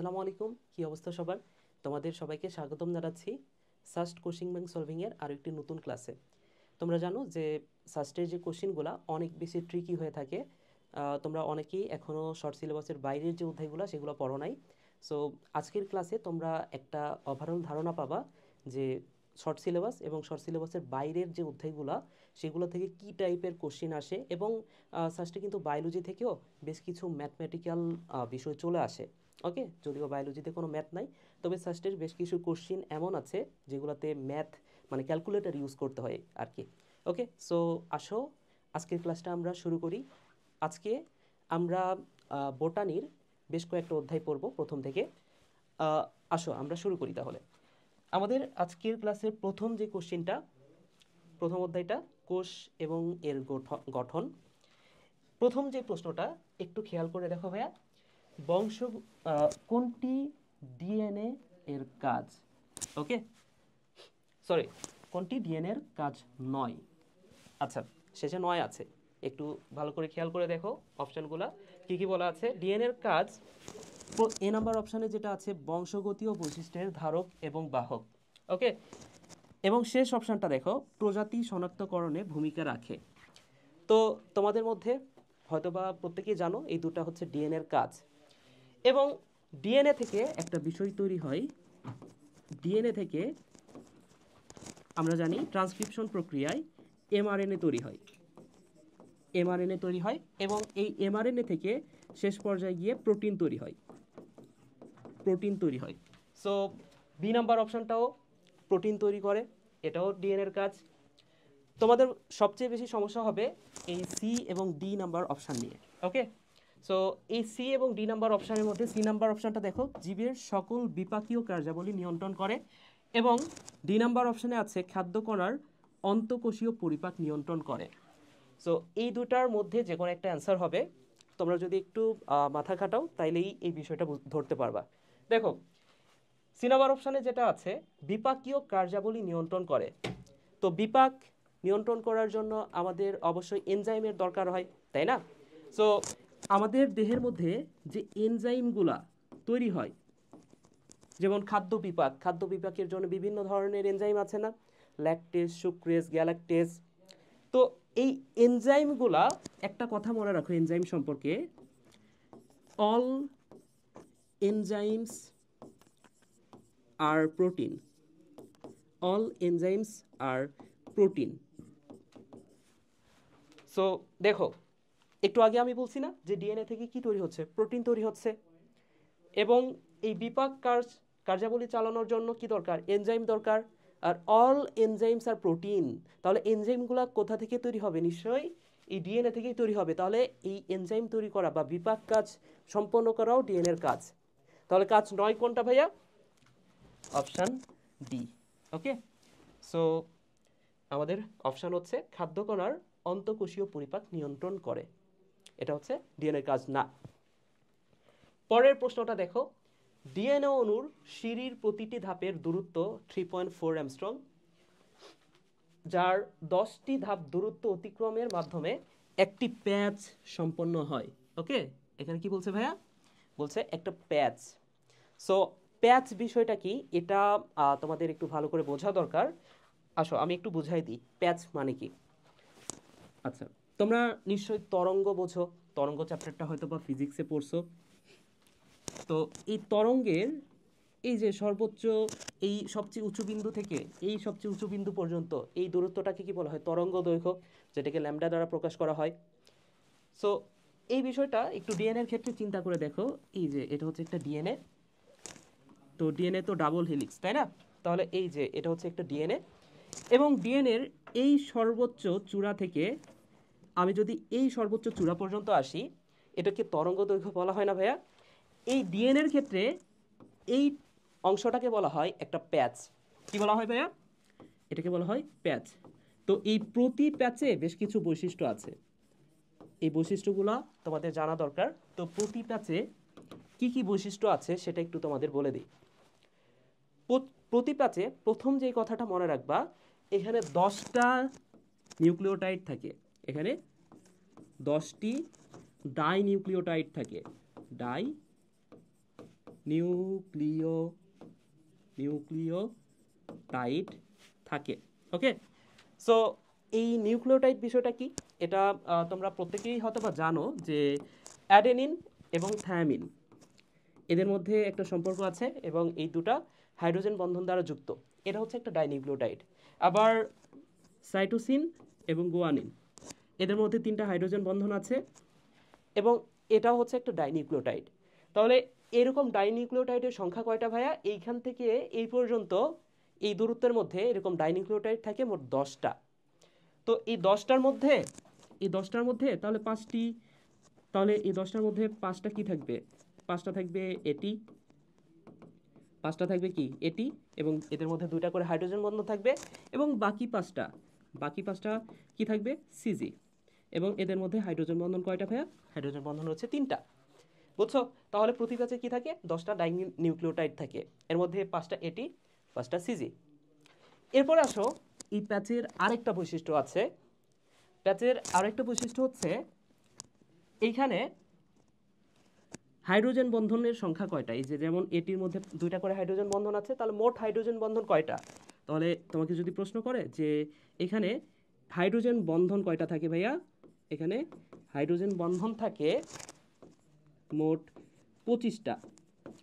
আসসালামু আলাইকুম, কি অবস্থা সবার? তোমাদের সবাইকে স্বাগতম জানাচ্ছি সাস্ট কোশ্চিন ব্যাংক সলভিংয়ের আরও একটি নতুন ক্লাসে। তোমরা জানো যে সাস্টের যে কোশ্চিনগুলো অনেক বেশি ট্রিকি হয়ে থাকে। তোমরা অনেকেই এখনও শর্ট সিলেবাসের বাইরের যে অধ্যায়গুলো সেগুলো পড়ো নাই। সো আজকের ক্লাসে তোমরা একটা ওভারঅল ধারণা পাবা যে শর্ট সিলেবাস এবং শর্ট সিলেবাসের বাইরের যে অধ্যায়গুলো সেগুলো থেকে কী টাইপের কোশ্চিন আসে, এবং সাস্টে কিন্তু বায়োলজি থেকেও বেশ কিছু ম্যাথমেটিক্যাল বিষয় চলে আসে। ওকে, যদিও বায়োলজিতে কোনো ম্যাথ নাই, তবে সাস্টের বেশ কিছু কোশ্চিন এমন আছে যেগুলোতে ম্যাথ মানে ক্যালকুলেটর ইউজ করতে হয় আর কি। ওকে, সো আসো আজকের ক্লাসটা আমরা শুরু করি। আজকে আমরা বোটানির বেশ কয়েকটা অধ্যায় পড়ব প্রথম থেকে। আসো আমরা শুরু করি তাহলে। আমাদের আজকের ক্লাসের প্রথম যে কোশ্চিনটা, প্রথম অধ্যায়টা কোষ এবং এর গঠন। প্রথম যে প্রশ্নটা একটু খেয়াল করে দেখো ভাইয়া, বংশ কোনটি ডিএনএ এর কাজ? ওকে, সরি, কোনটি ডিএনএ এর কাজ নয়? আচ্ছা, শেষে নয় আছে, একটু ভালো করে খেয়াল করে দেখো অপশানগুলো কি কি বলা আছে। ডিএনএ এর কাজ এ নাম্বার অপশানে যেটা আছে বংশগতীয় বৈশিষ্ট্যের ধারক এবং বাহক। ওকে, এবং শেষ অপশানটা দেখো প্রজাতি শনাক্তকরণে ভূমিকা রাখে। তো তোমাদের মধ্যে হয়তোবা প্রত্যেকেই জানো এই দুটা হচ্ছে ডিএনএ এর কাজ। এবং ডিএনএ থেকে একটা বিষয় তৈরি হয়। ডিএনএ থেকে আমরা জানি ট্রান্সক্রিপশন প্রক্রিয়ায় এমআরএনএ তৈরি হয়। এমআরএনএ তৈরি হয় এবং এই এমআরএনএ থেকে শেষ পর্যায়ে গিয়ে প্রোটিন তৈরি হয়। প্রোটিন তৈরি হয়। সো বি নাম্বার অপশানটাও প্রোটিন তৈরি করে, এটাও ডিএনএর কাজ। তোমাদের সবচেয়ে বেশি সমস্যা হবে এই সি এবং ডি নাম্বার অপশান নিয়ে। ওকে, সো এই সি এবং ডি নাম্বার অপশানের মধ্যে সি নাম্বার অপশানটা দেখো জীবের সকল বিপাকীয় কার্যাবলী নিয়ন্ত্রণ করে, এবং ডি নাম্বার অপশানে আছে খাদ্যকণার অন্তঃকোষীয় পরিপাক নিয়ন্ত্রণ করে। সো এই দুটার মধ্যে যে কোনো একটা অ্যান্সার হবে। তোমরা যদি একটু মাথা খাটাও তাইলেই এই বিষয়টা ধরতে পারবা। দেখো সি নাম্বার অপশানে যেটা আছে বিপাকীয় কার্যাবলী নিয়ন্ত্রণ করে, তো বিপাক নিয়ন্ত্রণ করার জন্য আমাদের অবশ্যই এনজাইমের দরকার হয়, তাই না? সো আমাদের দেহের মধ্যে যে এনজাইমগুলা তৈরি হয়, যেমন খাদ্য বিপাকের জন্য বিভিন্ন ধরনের এনজাইম আছে না, ল্যাকটেজ, সুক্রেজ, গ্যালাকটেজ। তো এই এনজাইমগুলা, একটা কথা মনে রাখো এনজাইম সম্পর্কে, অল এনজাইমস আর প্রোটিন। অল এনজাইমস আর প্রোটিন। সো দেখো একটু আগে আমি বলছি না যে ডিএনএ থেকে কি তৈরি হচ্ছে, প্রোটিন তৈরি হচ্ছে, এবং এই বিপাক কার্যাবলী চালানোর জন্য কি দরকার, এনজাইম দরকার। আর অল এনজাইমস আর প্রোটিন, তাহলে এনজাইমগুলো কোথা থেকে তৈরি হবে? নিশ্চয়ই এই ডিএনএ থেকেই তৈরি হবে। তাহলে এই এনজাইম তৈরি করা বা বিপাক কাজ সম্পন্ন করাও ডিএনএর কাজ। তাহলে কাজ নয় কোনটা ভাইয়া? Option d. ওকে, সো আমাদের অপশান হচ্ছে খাদ্যকণার অন্তঃকোষীয় পরিপাক নিয়ন্ত্রণ করে, এটা হচ্ছে ডিএনএর কাজ না। পরের প্রশ্নটা দেখো, ডিএনএ অণুর সিঁড়ির প্রতিটি ধাপের দূরত্ব 3.4 অ্যামস্ট্রং, যার 10টি ধাপ দূরত্ব অতিক্রমের মাধ্যমে একটি প্যাচ সম্পন্ন হয়। ওকে, এখানে কি বলছে ভাইয়া? বলছে একটা প্যাচ। সো প্যাচ বিষয়টা কি, এটা তোমাদের একটু ভালো করে বোঝা দরকার। আসো আমি একটু বুঝাই দিই প্যাচ মানে কি। আচ্ছা, তোমরা নিশ্চয়ই তরঙ্গ বোঝো, তরঙ্গ চ্যাপ্টারটা হয়তো বা ফিজিক্সে পড়ছো। তো এই তরঙ্গের এই যে সর্বোচ্চ, এই সবচেয়ে উঁচু বিন্দু থেকে এই সবচেয়ে উঁচু বিন্দু পর্যন্ত এই দূরত্বটাকে কি বলা হয়? তরঙ্গ দৈর্ঘ্য, যেটাকে ল্যামডা দ্বারা প্রকাশ করা হয়। সো এই বিষয়টা একটু ডিএনএর ক্ষেত্রে চিন্তা করে দেখো। এই যে এটা হচ্ছে একটা ডিএনএ, তো ডিএনএ তো ডাবল হেলিক্স, তাই না? তাহলে এই যে এটা হচ্ছে একটা ডিএনএ, এবং ডিএনএর এই সর্বোচ্চ চূড়া থেকে আমি যদি এই সর্বোচ্চ চূড়া পর্যন্ত আসি, এটাকে তরঙ্গ দৈর্ঘ্য বলা হয় না ভাইয়া? এই ডিএনএর ক্ষেত্রে এই অংশটাকে বলা হয় একটা প্যাচ। কি বলা হয় ভাইয়া? এটাকে বলা হয় প্যাচ। তো এই প্রতি প্যাচে বেশ কিছু বৈশিষ্ট্য আছে, এই বৈশিষ্ট্যগুলো তোমাদের জানা দরকার। তো প্রতি প্যাচে কি কি বৈশিষ্ট্য আছে সেটা একটু তোমাদের বলে দিই। প্রতি প্যাচে প্রথম যে কথাটা মনে রাখবা, এখানে 10টা নিউক্লিওটাইড থাকে, এখানে 10টি ডাই নিউক্লিওটাইড থাকে। ডাই নিউক্লিওটাইড থাকে। ওকে, সো এই নিউক্লিওটাইড বিষয়টা কি, এটা তোমরা প্রত্যেকেই হয়তো বা জানো যে অ্যাডেনিন এবং থায়ামিন এদের মধ্যে একটা সম্পর্ক আছে এবং এই দুটা হাইড্রোজেন বন্ধন দ্বারা যুক্ত। এটা হচ্ছে একটা ডাইনিউক্লিওটাইড। আবার সাইটোসিন এবং গুয়ানিন এদের মধ্যে 3টা হাইড্রোজেন বন্ধন আছে এবং এটাও হচ্ছে একটা ডাইনিউক্লিওটাইড। তাহলে এরকম ডাইনিউক্লিওটাইডের সংখ্যা কয়টা ভাইয়া? এইখান থেকে এই পর্যন্ত এই দূরত্বের মধ্যে এরকম ডাইনিউক্লিওটাইড থাকে মোট 10টা। তো এই 10টার মধ্যে তাহলে 5টি, তাহলে এই 10টার মধ্যে 5টা কি থাকবে? 5টা থাকবে এটি, 5টা থাকবে কি এটি, এবং এদের মধ্যে 2টা করে হাইড্রোজেন বন্ধন থাকবে, এবং বাকি পাঁচটা কি থাকবে? সিজি। এবং এদের মধ্যে হাইড্রোজেন বন্ধন কয়টা ভাইয়া? হাইড্রোজেন বন্ধন হচ্ছে 3টা। বুঝছো? তাহলে প্রতি প্যাচে কি থাকে? 10টা নিউক্লিওটাইড থাকে, এর মধ্যে 5টা এটি, 5টা সিজি। এরপর আসো, এই প্যাচের আরেকটা বৈশিষ্ট্য আছে। প্যাচের আরেকটা বৈশিষ্ট্য হচ্ছে এইখানে হাইড্রোজেন বন্ধনের সংখ্যা কয়টা? এই যে যেমন এটির মধ্যে 2টা করে হাইড্রোজেন বন্ধন আছে, তাহলে মোট হাইড্রোজেন বন্ধন কয়টা? তাহলে তোমাকে যদি প্রশ্ন করে যে এখানে হাইড্রোজেন বন্ধন কয়টা থাকে ভাইয়া, এখানে হাইড্রোজেন বন্ধন থাকে মোট 25টা।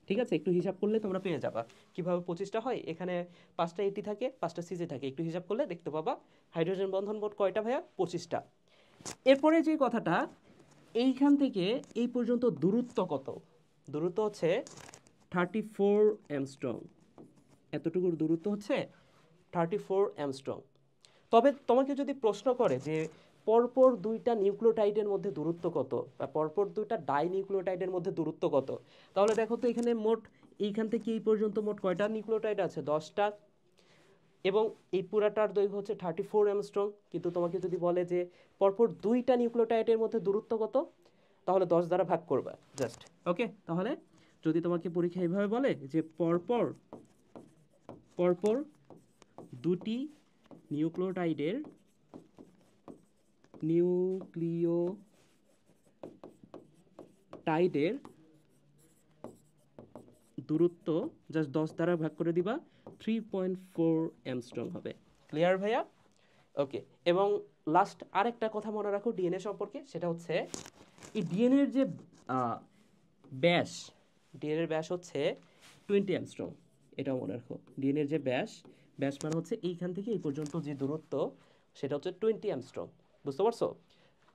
ঠিক আছে, একটু হিসাব করলে তোমরা পেয়ে যাবা কিভাবে 25টা হয়। এখানে 5টা এটি থাকে, 5টা সিজি থাকে, একটু হিসাব করলে দেখতে পাবা হাইড্রোজেন বন্ধন মোট কয়টা ভাইয়া? 25টা। এরপরে যে কথাটা, এইখান থেকে এই পর্যন্ত দূরত্ব কত? দূরত্ব হচ্ছে 34 অ্যামস্ট্রং। এতটুকুর দূরত্ব হচ্ছে 34 অ্যামস্ট্রং। তবে তোমাকে যদি প্রশ্ন করে যে পরপর 2টা নিউক্লিওটাইডের মধ্যে দূরত্ব কত, বা পরপর 2টা ডাইনিউক্লিওটাইডের মধ্যে দূরত্ব কত, তাহলে দেখো তো এখানে মোট এইখান থেকে এই পর্যন্ত মোট কয়টা নিউক্লিওটাইড আছে? 10টা। এবং এই পুরাটার দৈর্ঘ্য হচ্ছে 34 অ্যামস্ট্রং। কিন্তু তোমাকে যদি বলে যে পরপর 2টা নিউক্লিওটাইডের মধ্যে দূরত্ব কত, তাহলে 10 দ্বারা ভাগ করবা জাস্ট। ওকে, তাহলে যদি তোমাকে পরীক্ষা এইভাবে বলে যে পরপর 2টি নিউক্লিওটাইডের দূরত্ব জাস্ট 10 দ্বারা ভাগ করে দিবা, 3.4 অ্যামস্ট্রং হবে। ক্লিয়ার ভাইয়া? ওকে, এবং লাস্ট আরেকটা কথা মনে রাখো ডিএনএ সম্পর্কে, সেটা হচ্ছে এই ডিএনএর যে ব্যাস, ডিএনএর ব্যাস হচ্ছে 20 অ্যামস্ট্রং। এটাও মনে রাখো, ডিএনএর যে ব্যাস মানে হচ্ছে এইখান থেকে এই পর্যন্ত যে দূরত্ব, সেটা হচ্ছে 20 অ্যামস্ট্রং। বুঝতে পারছো?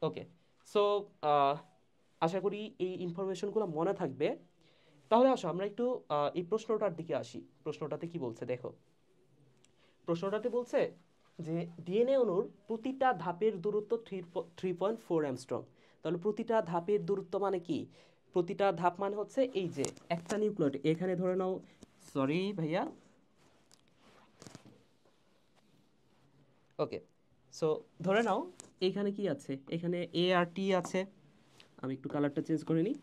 ওকে, সো আশা করি এই ইনফরমেশনগুলো মনে থাকবে। তাহলে আসো আমরা একটু এই প্রশ্নটার দিকে আসি। প্রশ্নটাতে কি বলছে দেখো। প্রশ্নটাতে বলছে যে ডিএনএ অণুর প্রতিটা ধাপের দূরত্ব 3.4 অ্যামস্ট্রং। তাহলে প্রতিটা ধাপের দূরত্ব মানে কি? প্রতিটা ধাপ মানে হচ্ছে এই যে একটা নিউক্লিওটাইড, এখানে ধরে নাও, সরি ভাইয়া, ওকে, সো ধরে নাও এখানে কি আছে? এখানে এ আর টি আছে। আমি একটু কালারটা চেঞ্জ করে নিই।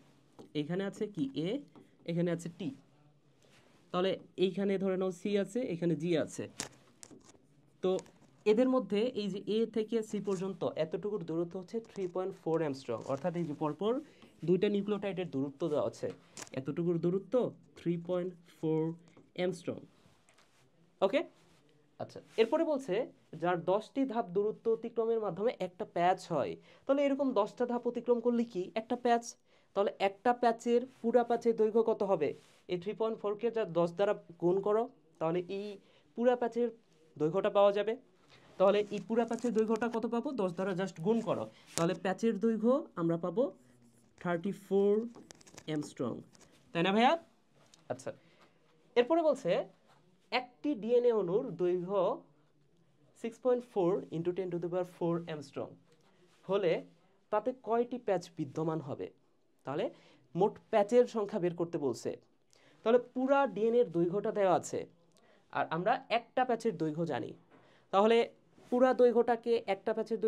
এখানে আছে কি এ, এখানে আছে টি। তাহলে এইখানে ধরে নাও সি আছে, এখানে জি আছে। তো এদের মধ্যে এই যে এ থেকে সি পর্যন্ত এতটুকুর দূরত্ব হচ্ছে 3.4 অ্যামস্ট্রং। অর্থাৎ এই যে পরপর 2টা নিউক্লিওটাইডের দূরত্ব দেওয়া আছে, এতটুকুর দূরত্ব 3.4 অ্যামস্ট্রং। ওকে, আচ্ছা, এরপরে বলছে যার 10টি ধাপ দূরত্ব অতিক্রমের মাধ্যমে একটা প্যাচ হয়। তাহলে এরকম 10টা ধাপ অতিক্রম করলে কি একটা প্যাচ? তাহলে একটা প্যাচের পুরা প্যাচের দৈর্ঘ্য কত হবে? এই 3.4কে যা 10 দ্বারা গুণ করো, তাহলে এই পুরা প্যাচের দৈর্ঘ্যটা পাওয়া যাবে। তাহলে এই পুরা প্যাচের দৈর্ঘ্যটা কত পাবো? 10 দ্বারা জাস্ট গুণ করো, তাহলে প্যাচের দৈর্ঘ্য আমরা পাবো 34 অ্যামস্ট্রং। তাই না ভাইয়া? আচ্ছা, এরপরে বলছে একটি ডিএনএ অণুর দৈর্ঘ্য 6.4 × 10⁴ অ্যামস্ট্রং হলে তাতে কয়টি প্যাচ বিদ্যমান হবে? তাহলে মোট প্যাচের সংখ্যা বের করতে বলছে। তাহলে পুরা ডিএনএর দৈর্ঘ্যটা দেওয়া আছে, আর আমরা একটা প্যাচের দৈর্ঘ্য জানি। তাহলে পুরা দৈর্ঘ্যটাকে একটা প্যাচের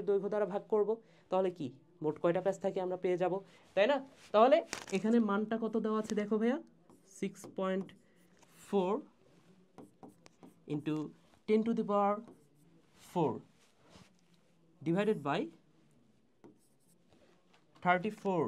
দৈর্ঘ্য দ্বারা ভাগ করব, তাহলে কি মোট কয়টা প্যাচ থাকে আমরা পেয়ে যাব, তাই না? তাহলে এখানে মানটা কত দেওয়া আছে দেখো ভাইয়া, 6.4 × 10⁴ ডিভাইডেড বাই 34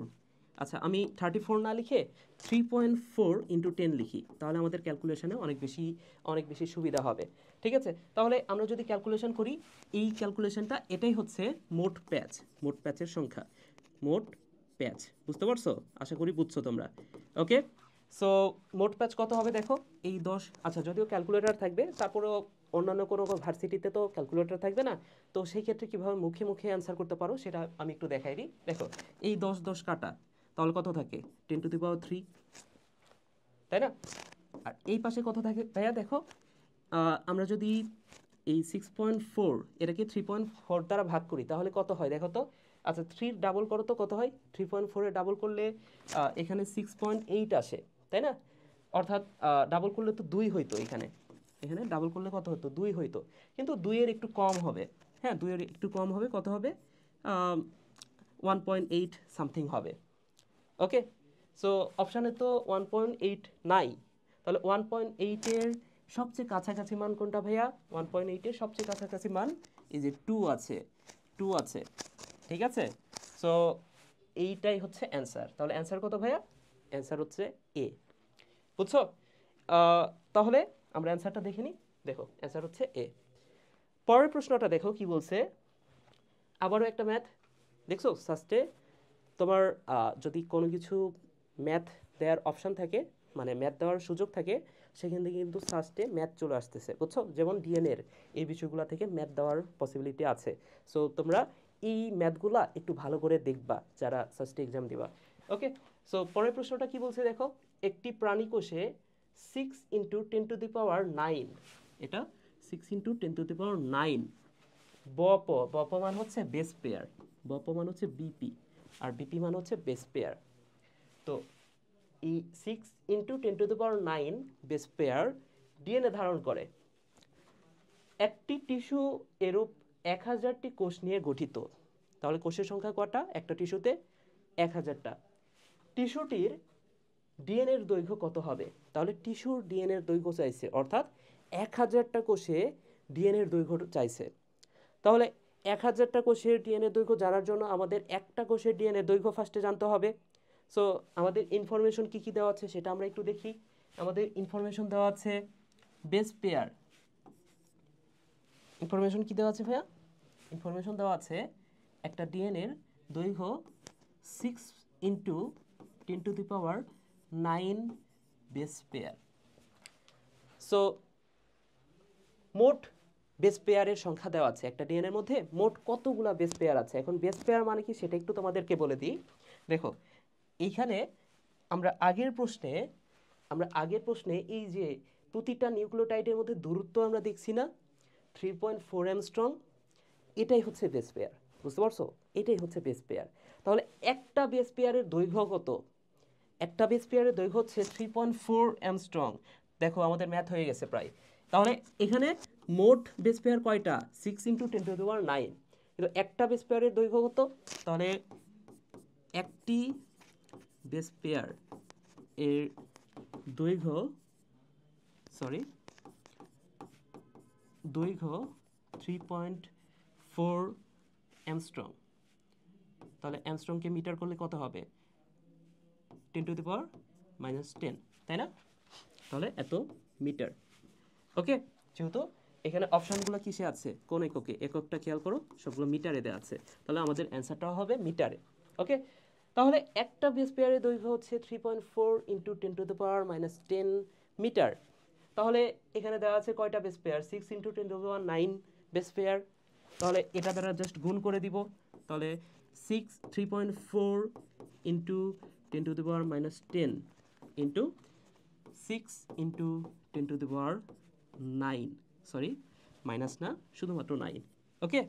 আচ্ছা, আমি 34 না লিখে 3.4 ইন্টু 10 লিখি, তাহলে আমাদের ক্যালকুলেশনে অনেক বেশি সুবিধা হবে। ঠিক আছে, তাহলে আমরা যদি ক্যালকুলেশন করি, এই ক্যালকুলেশনটা এটাই হচ্ছে মোট প্যাচের সংখ্যা, মোট প্যাচ। বুঝতে পারছো? আশা করি বুঝছো তোমরা। ওকে, সো মোট প্যাচ কত হবে দেখো, এই 10, আচ্ছা যদিও ক্যালকুলেটর থাকবে, তারপরেও অন্যান্য কোনো ভার্সিটিতে তো ক্যালকুলেটর থাকবে না, তো সেই ক্ষেত্রে কীভাবে মুখে মুখে অ্যান্সার করতে পারো সেটা আমি একটু দেখাই দিই। দেখো, এই 10 কাটা, তাহলে কত থাকে 10⁻3, তাই না? আর এই পাশে কত থাকে ভাইয়া দেখো, আমরা যদি এই 6.4 এটাকে 3.4 দ্বারা ভাগ করি তাহলে কত হয় দেখো তো। আচ্ছা, 3 ডাবল করো তো কত হয়, 3.4 এ ডাবল করলে এখানে 6.8 আসে, তাই না? অর্থাৎ ডাবল করলে তো 2 হইতো, এখানে ডাবল করলে কত হতো, 2 হইতো, কিন্তু 2 এর একটু কম হবে। হ্যাঁ, 2 এর একটু কম হবে, কত হবে, 1.8 সামথিং হবে। ওকে, সো অপশানে তো 1.8 নাই, তাহলে 1.8-এর সবচেয়ে কাছাকাছি মান কোনটা ভাইয়া? 1.8-এর সবচেয়ে কাছাকাছি মান এই যে 2 আছে, ঠিক আছে? সো এইটাই হচ্ছে অ্যান্সার। তাহলে অ্যান্সার কত ভাইয়া? অ্যান্সার হচ্ছে এ। বুঝছো? তাহলে আমরা অ্যান্সারটা দেখে নিই। দেখো, অ্যান্সার হচ্ছে এ। পরের প্রশ্নটা দেখো কি বলছে, আবারও একটা ম্যাথ। দেখছো সাস্টে তোমার যদি কোনো কিছু ম্যাথ দেওয়ার অপশান থাকে, মানে ম্যাথ দেওয়ার সুযোগ থাকে, সেখান থেকে কিন্তু সাস্টে ম্যাথ চলে আসতেছে, বুঝছো? যেমন ডিএনএর এই বিষয়গুলো থেকে ম্যাথ দেওয়ার পসিবিলিটি আছে। সো তোমরা এই ম্যাথগুলা একটু ভালো করে দেখবা যারা সাস্টে এক্সাম দিবা। ওকে, সো পরের প্রশ্নটা কি বলছে দেখো, একটি প্রাণী কোষে 6 × 10⁹ এটা 6 × 10⁹ বপ মান হচ্ছে বেস পেয়ার, বপ মান হচ্ছে বিপি, আর বিপি মান হচ্ছে বেস পেয়ার। তো এই 6 × 10⁹ বেস পেয়ার ডিএনএ ধারণ করে। একটি টিস্যু এরূপ 1000টি কোষ নিয়ে গঠিত, তাহলে কোষের সংখ্যা কটা একটা টিস্যুতে? 1000টা। টিস্যুটির ডিএনএর দৈর্ঘ্য কত হবে? তাহলে টিস্যুর ডিএনএর দৈর্ঘ্য চাইছে, অর্থাৎ 1000টা কোষে ডিএনএর দৈর্ঘ্য চাইছে। তাহলে 1000টা কোষের ডিএনএ দৈর্ঘ্য জানার জন্য আমাদের একটা কোষের ডিএনএ দৈর্ঘ্য ফার্স্টে জানতে হবে। সো আমাদের ইনফরমেশন কী দেওয়া আছে সেটা আমরা একটু দেখি। আমাদের ইনফরমেশন দেওয়া আছে বেস পেয়ার। ইনফরমেশন কী দেওয়া আছে ভাইয়া? ইনফরমেশন দেওয়া আছে একটা ডিএনএর দৈর্ঘ্য 6 × 10⁹ বেস পেয়ার। সো মোট বেস পেয়ারের সংখ্যা দেওয়া আছে, একটা ডিএনএর মধ্যে মোট কতগুলা বেস পেয়ার আছে। এখন বেস পেয়ার মানে কি সেটা একটু তোমাদেরকে বলে দিই। দেখো, এইখানে আমরা আগের প্রশ্নে এই যে প্রতিটা নিউক্লিওটাইডের মধ্যে দূরত্ব আমরা দেখছি না, 3.4 অ্যাংস্ট্রম, এটাই হচ্ছে বেস পেয়ার। বুঝতে পারছো? এটাই হচ্ছে বেস পেয়ার। তাহলে একটা বেস পেয়ারের দৈর্ঘ্য কত? একটা বেস পেয়ারের দৈর্ঘ্য হচ্ছে 3.4 অ্যাংস্ট্রম। দেখো আমাদের ম্যাথ হয়ে গেছে প্রায়। তাহলে এখানে মোট বেস পেয়ার কয়টা? 6 × 10⁹ কিন্তু একটা বেস পেয়ারের দৈর্ঘ্য কত? তাহলে একটি বেস পেয়ার এর দৈর্ঘ্য 3.4 অ্যাংস্ট্রম। তাহলে অ্যাংস্ট্রমকে মিটার করলে কত হবে? 10⁻⁻10, তাই না? তাহলে এত মিটার। ওকে, যেহেতু এখানে অপশানগুলো কিসে আছে, কোন এককে, এককটা খেয়াল করো, সবগুলো মিটারে দেওয়া আছে, তাহলে আমাদের অ্যান্সারটাও হবে মিটারে। ওকে, তাহলে একটা বেস পেয়ারের দৈর্ঘ্য হচ্ছে 3.4 × 10⁻10 মিটার। তাহলে এখানে দেওয়া আছে কয়টা বেস পেয়ার? 6 × 10⁹ base pair. তাহলে এটা দ্বারা জাস্ট গুণ করে দিব, তাহলে 3.4 × 10⁻10 ইন্টু 6 × 10⁻9, সরি মাইনাস না, শুধুমাত্র 9। ওকে,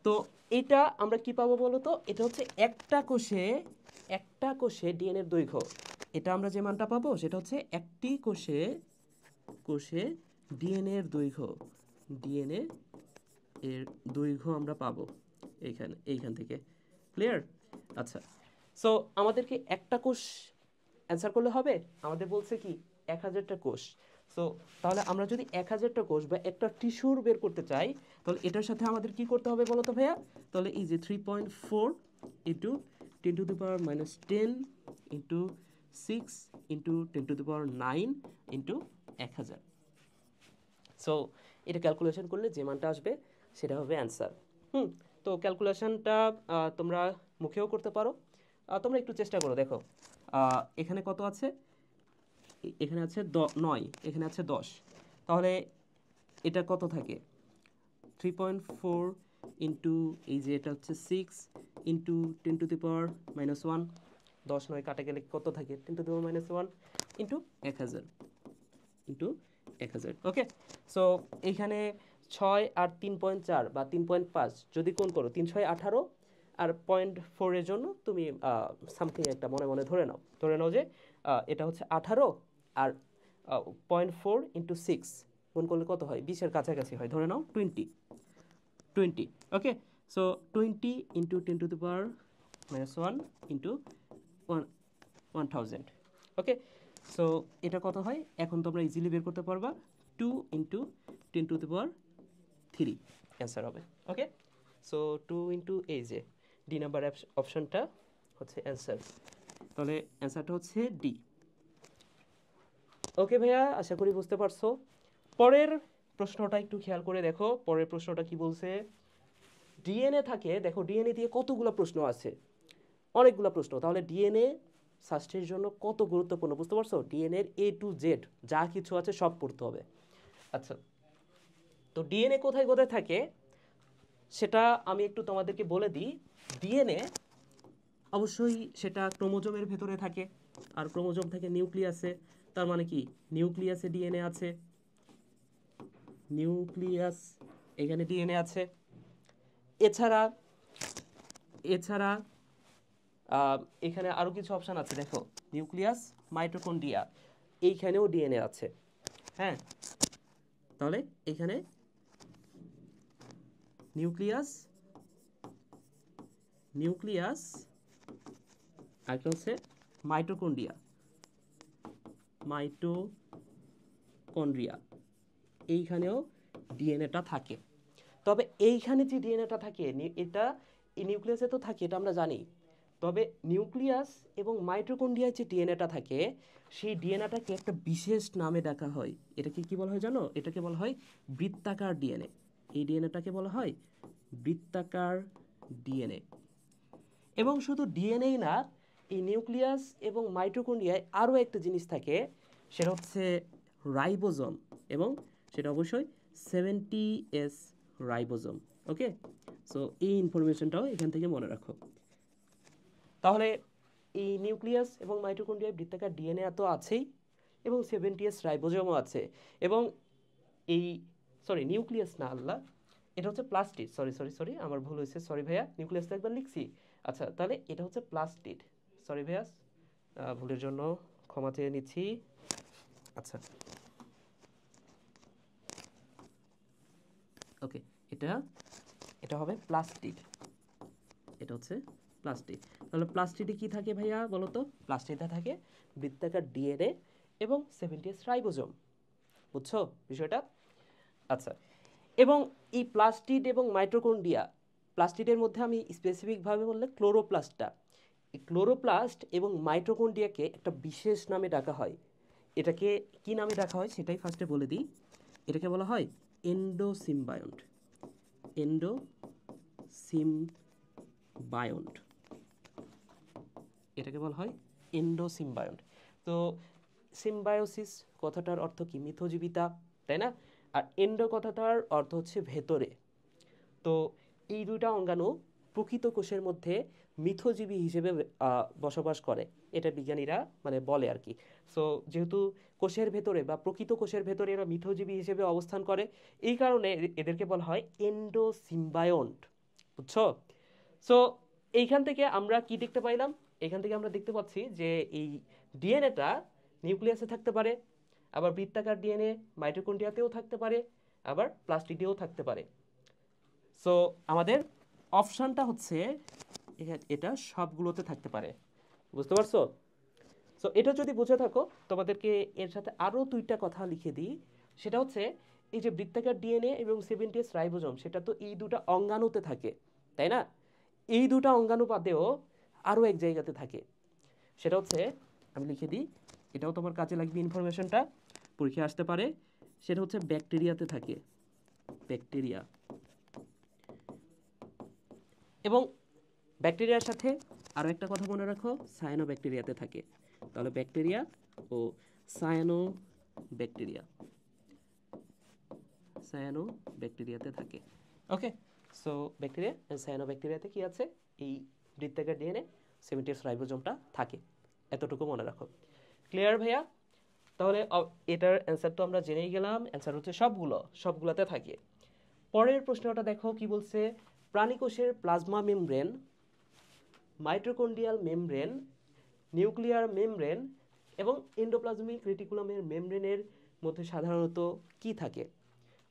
তো এটা আমরা কি পাবো বলো তো? এটা হচ্ছে একটা কোষে ডিএনএর দৈর্ঘ্য। এটা আমরা যে মানটা পাবো সেটা হচ্ছে একটি কোষে ডিএনএ এর দৈর্ঘ্য আমরা পাবো এইখান থেকে। ক্লিয়ার? আচ্ছা, সো আমাদেরকে একটা কোষ অ্যান্সার করলে হবে? আমাদের বলছে কি 1000টা কোষ। সো তাহলে আমরা যদি 1000টা কোষ বা একটা টিস্যুর বের করতে চাই, তাহলে এটার সাথে আমাদের কি করতে হবে বলো তো ভাইয়া? তাহলে এই যে 3.4 × 10⁻10 ইন্টু 6 ইন্টু 10⁻9 ইন্টু 1000। সো এটা ক্যালকুলেশন করলে যে মানটা আসবে সেটা হবে অ্যান্সার। তো ক্যালকুলেশনটা তোমরা মুখেও করতে পারো, তোমরা একটু চেষ্টা করো। দেখো এখানে কত আছে, এখানে আছে 9, এখানে আছে 10, তাহলে এটা কত থাকে 3.4 ইন্টু এই যে এটা হচ্ছে 6 ইন্টু 10⁻−1, 10 9 কাটা গেলে কত থাকে 10⁻−1 ইন্টু 1000 ইন্টু 1000। ওকে, সো এইখানে 6 আর 3.4 বা 3.5 যদি কোণ করো, 3 6 18 আর 0.4 এর জন্য তুমি সামথিং একটা মনে মনে ধরে নাও যে এটা হচ্ছে 18 আর 0.4 ইন্টু 6 কোণ করলে কত হয়, 20 এর কাছাকাছি হয়, ধরে নাও 20। ওকে, সো 20 ইন্টু 10⁻−1 ইন্টু 1000। ওকে, সো এটা কত হয় এখন তোমরা ইজিলি বের করতে পারবা, 2 ইন্টু 10⁻3 অ্যান্সার হবে। ওকে, সো 2 ইন্টু এই যে ডি নাম্বার অপশনটা হচ্ছে অ্যান্সার, তাহলে অ্যান্সারটা হচ্ছে ডি। ওকে ভাইয়া, আশা করি বুঝতে পারছো। পরের প্রশ্নটা একটু খেয়াল করে দেখো, পরের প্রশ্নটা কি বলছে। ডিএনএ থাকে, দেখো ডিএনএ দিয়ে কতগুলো প্রশ্ন আছে, অনেকগুলো প্রশ্ন, তাহলে ডিএনএ সাস্টের জন্য কত গুরুত্বপূর্ণ বুঝতে পারছো। ডিএনএ এর A to Z যা কিছু আছে সব পড়তে হবে। আচ্ছা, তো ডিএনএ কোথায় কোথায় থাকে সেটা আমি একটু তোমাদেরকে বলে দিই। ডিএনএ অবশ্যই সেটা ক্রোমোজোমের ভেতরে থাকে, আর ক্রোমোজোম থেকে নিউক্লিয়াসে, তার মানে কি নিউক্লিয়াসে ডিএনএ আছে, নিউক্লিয়াস এখানে ডিএনএ আছে। এছাড়া এখানে আরও কিছু অপশান আছে, দেখো নিউক্লিয়াস, মাইটোকন্ড্রিয়া, এইখানেও ডিএনএ আছে। হ্যাঁ, তাহলে এখানে নিউক্লিয়াস আরেকটা হচ্ছে মাইটোকন্ড্রিয়া, এইখানেও ডিএনএটা থাকে। তবে এইখানে যে ডিএনএটা থাকে এটা এই নিউক্লিয়াসে তো থাকে, এটা আমরা জানি। তবে নিউক্লিয়াস এবং মাইটোকন্ড্রিয়ায় যে ডিএনএটা থাকে সেই ডিএনএটাকে একটা বিশেষ নামে ডাকা হয়। এটাকে কি বলা হয় জানো? এটাকে বলা হয় বৃত্তাকার ডিএনএ। এই ডিএনএটাকে বলা হয় বৃত্তাকার ডিএনএ। এবং শুধু ডিএনএই না, এই নিউক্লিয়াস এবং মাইটোকন্ড্রিয়ায় আরও একটা জিনিস থাকে, সেটা হচ্ছে রাইবোজোম, এবং সেটা অবশ্যই 70S রাইবোজোম। ওকে, সো এই ইনফরমেশনটাও এখান থেকে মনে রাখো। তাহলে এই নিউক্লিয়াস এবং মাইটোকন্ড্রিয়ায় বৃত্তাকার ডিএনএ তো আছেই, এবং 70S রাইবোজোমও আছে। এবং এই নিউক্লিয়াস না আল্লাহ, এটা হচ্ছে প্লাস্টিড, সরি আমার ভুল হয়েছে, সরি ভাইয়া, নিউক্লিয়াস তো একবার লিখছি। আচ্ছা, তাহলে এটা হচ্ছে প্লাস্টিড, সরি ভাইয়া, ভুলের জন্য ক্ষমা চেয়ে নিচ্ছি। আচ্ছা, ওকে, এটা হবে প্লাস্টিড, এটা হচ্ছে প্লাস্টিড। তাহলে প্লাস্টিডে কি থাকে ভাইয়া বলো তো? প্লাস্টিডে থাকে বৃত্তাকার ডিএনএ এবং 70S রাইবোজোম। বুঝছো বিষয়টা? আচ্ছা, এবং এই প্লাস্টিড এবং মাইটোকন্ড্রিয়া, প্লাস্টিডের মধ্যে আমি স্পেসিফিকভাবে বললে ক্লোরোপ্লাস্টটা, এই ক্লোরোপ্লাস্ট এবং মাইটোকন্ড্রিয়াকে একটা বিশেষ নামে ডাকা হয়। এটাকে কি নামে ডাকা হয় সেটাই ফার্স্টে বলে দিই। এটাকে বলা হয় এন্ডোসিম্বায়ন্ট। এটাকে বলা হয় এন্ডোসিম্বায়ন্ট। তো সিম্বায়োসিস কথাটার অর্থ কি? মিথজীবিতা, তাই না? আর এন্ডো কথাটার অর্থ হচ্ছে ভেতরে। তো এই দুইটা অঙ্গাণু প্রকৃত কোষের মধ্যে মিথজীবী হিসেবে বসবাস করে, এটা বিজ্ঞানীরা মানে বলে আর কি। সো যেহেতু কোষের ভেতরে বা প্রকৃত কোষের ভেতরে এরা মিথজীবী হিসেবে অবস্থান করে, এই কারণে এদেরকে বলা হয় এন্ডোসিম্বায়ন্ট। বুঝছো? সো এইখান থেকে আমরা কি দেখতে পাইলাম? এখান থেকে আমরা দেখতে পাচ্ছি যে এই ডিএনএটা নিউক্লিয়াসে থাকতে পারে, আবার বৃত্তাকার ডিএনএ মাইটোকন্ড্রিয়াতেও থাকতে পারে, আবার প্লাস্টিডেও থাকতে পারে। সো আমাদের অপশানটা হচ্ছে এটা সবগুলোতে থাকতে পারে। বুঝতে পারছো? সো এটা যদি বুঝে থাকো, তোমাদেরকে এর সাথে আরও দুইটা কথা লিখে দিই। সেটা হচ্ছে এই যে বৃত্তাকার ডিএনএ এবং 70S রাইবোজোম, সেটা তো এই দুটা অঙ্গাণুতে থাকে, তাই না? এই দুটা অঙ্গাণু বাদেও আরও এক জায়গাতে থাকে, সেটা হচ্ছে, আমি লিখে দিই, এটাও তোমার কাজে লাগবে, ইনফরমেশনটা পরীক্ষায় আসতে পারে। সেটা হচ্ছে ব্যাকটেরিয়াতে থাকে, ব্যাকটেরিয়া। এবং ব্যাকটেরিয়ার সাথে আরও একটা কথা মনে রাখো, সায়ানো ব্যাকটেরিয়াতে থাকে। তাহলে ব্যাকটেরিয়া ও সায়ানো ব্যাকটেরিয়া, সায়ানো ব্যাকটেরিয়াতে থাকে। ওকে, সো ব্যাকটেরিয়া অ্যান্ড সায়ানো ব্যাকটেরিয়াতে কি আছে, এই বৃত্তাকার ডিএনএ 70S রাইবোজোমটা থাকে। এতটুকু মনে রাখো। ক্লিয়ার ভাইয়া? তাহলে এটার অ্যান্সার তো আমরা জেনেই গেলাম, অ্যান্সার হচ্ছে সবগুলোতে থাকে। পরের প্রশ্নটা দেখো কি বলছে, প্রাণীকোষের plasma membrane, mitochondrial membrane, nuclear membrane এবং এন্ডোপ্লাজমিক রেটিকুলামের মেমব্রেনের মধ্যে সাধারণত কি থাকে?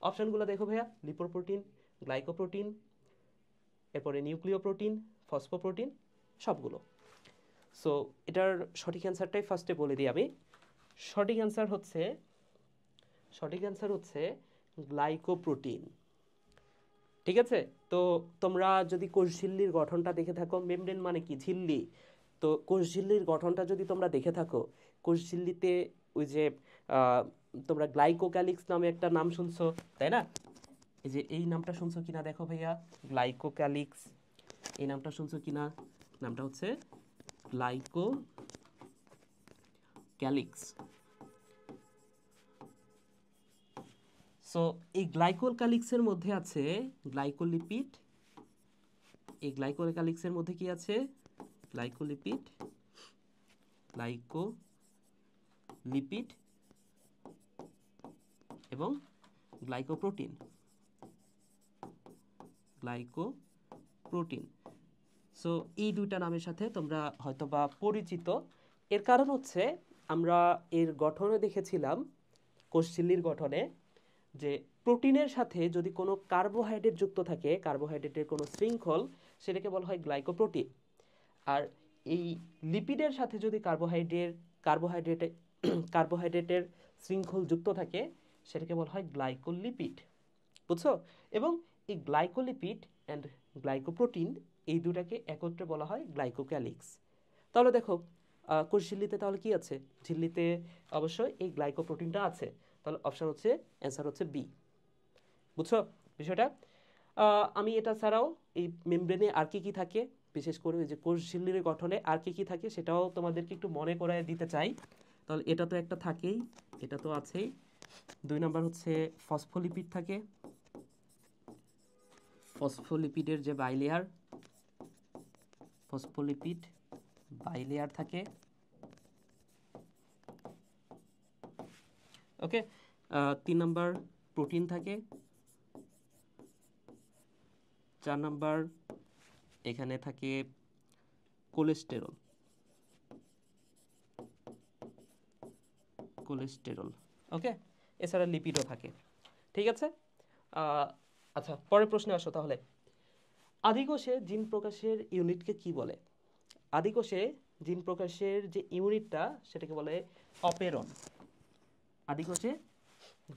অপশানগুলো দেখো ভাইয়া, লিপোপ্রোটিন, গ্লাইকোপ্রোটিন, এরপরে নিউক্লিয় প্রোটিন, ফসফোপ্রোটিন, সবগুলো। সো এটার সঠিক অ্যান্সারটাই ফার্স্টে বলে দিই আমি। সঠিক অ্যান্সার হচ্ছে গ্লাইকোপ্রোটিন। ঠিক আছে, তো তোমরা যদি কোষঝিল্লির গঠনটা দেখে থাকো, মেমব্রেন মানে কি, ঝিল্লি, তো কোষঝিল্লির গঠনটা যদি তোমরা দেখে থাকো, কোষঝিল্লিতে ওই যে তোমরা গ্লাইকোক্যালিক্স নামে একটা নাম শুনছো, তাই না? এই যে এই নামটা শুনছো কিনা দেখো ভাইয়া, গ্লাইকোক্যালিক্স, এই নামটা শুনছো কিনা? নামটা হচ্ছে গ্লাইকোক্যালিক্স। সো এই গ্লাইকোক্যালিক্সের মধ্যে আছে গ্লাইকোলিপিড। এই গ্লাইকোক্যালিক্সের মধ্যে কি আছে? গ্লাইকোলিপিড, গ্লাইকোলিপিড এবং গ্লাইকোপ্রোটিন, গ্লাইকোপ্রোটিন। সো এই দুইটা নামের সাথে তোমরা হয়তোবা পরিচিত। এর কারণ হচ্ছে আমরা এর গঠনে দেখেছিলাম, কোষঝিল্লির গঠনে, যে প্রোটিনের সাথে যদি কোনো কার্বোহাইড্রেট যুক্ত থাকে, কার্বোহাইড্রেটের কোনো শৃঙ্খল, সেটাকে বলা হয় গ্লাইকোপ্রোটিন। আর এই লিপিডের সাথে যদি কার্বোহাইড্রেটের শৃঙ্খল যুক্ত থাকে, সেটাকে বলা হয় গ্লাইকোলিপিড। বুঝছো? এবং এই গ্লাইকোলিপিড অ্যান্ড গ্লাইকোপ্রোটিন, এই দুটাকে একত্রে বলা হয় গ্লাইকোক্যালিক্স। তাহলে দেখো কোষঝিল্লিতে তাহলে কি আছে? ঝিল্লিতে অবশ্যই এই গ্লাইকোপ্রোটিনটা আছে। তাহলে অপশন হচ্ছে, অ্যান্সার হচ্ছে বি। বুঝছো বিষয়টা? আমি এটা ছাড়াও এই মেমব্রেনে আর কি থাকে, বিশেষ করে ওই যে কোষঝিল্লির গঠনে আর কি থাকে, সেটাও তোমাদেরকে একটু মনে করায় দিতে চাই। তাহলে এটা তো একটা থাকেই, এটা তো আছেই। 2 নাম্বার হচ্ছে ফসফোলিপিড থাকে, ফসফোলিপিডের যে বাইলেয়ার, ফসফোলিপিড বাইলেয়ার থাকে। ওকে, 3 নাম্বার প্রোটিন থাকে। 4 নাম্বার এখানে থাকে কোলেস্টেরল, ওকে, এছাড়া লিপিডও থাকে। ঠিক আছে, আচ্ছা পরের প্রশ্নে আসো তাহলে। আদিকোষে জিন প্রকাশের ইউনিটকে কি বলে? আদিকোষে জিন প্রকাশের যে ইউনিটটা, সেটাকে বলে অপেরন। আদিকোষে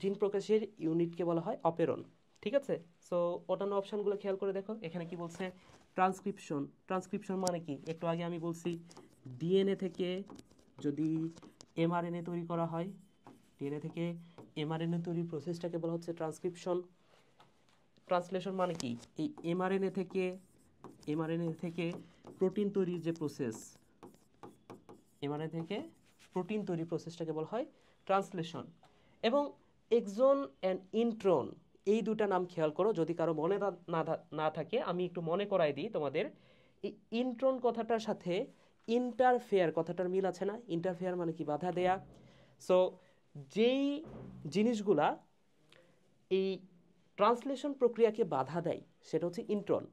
জিন প্রকাশের ইউনিটকে বলা হয় অপেরন। ঠিক আছে, সো অন্যান্য অপশানগুলো খেয়াল করে দেখো, এখানে কি বলছে? ট্রান্সক্রিপশন। ট্রান্সক্রিপশন মানে কি? একটু আগে আমি বলছি, ডিএনএ থেকে যদি এমআরএনএ তৈরি করা হয়, ডিএনএ থেকে এমআরএনএ তৈরির প্রসেসটাকে বলা হচ্ছে ট্রান্সক্রিপশন। ট্রান্সলেশন মানে কি? এই এমআরএনএ থেকে প্রোটিন তৈরির যে প্রসেস, এমআরএনএ থেকে প্রোটিন তৈরির প্রসেসটাকে বলা হয় ট্রান্সলেশন। এবং এক্সন অ্যান্ড ইন্ট্রন, এই দুটা নাম খেয়াল করো, যদি কারো মনে না থাকে আমি একটু মনে করাই দিই তোমাদের। এই ইন্ট্রন কথাটার সাথে ইন্টারফেয়ার কথাটার মিল আছে না? ইন্টারফেয়ার মানে কি? বাধা দেয়া। সো যেই জিনিসগুলা এই ট্রান্সলেশন প্রক্রিয়াকে বাধা দেয়, সেটা হচ্ছে ইন্ট্রন।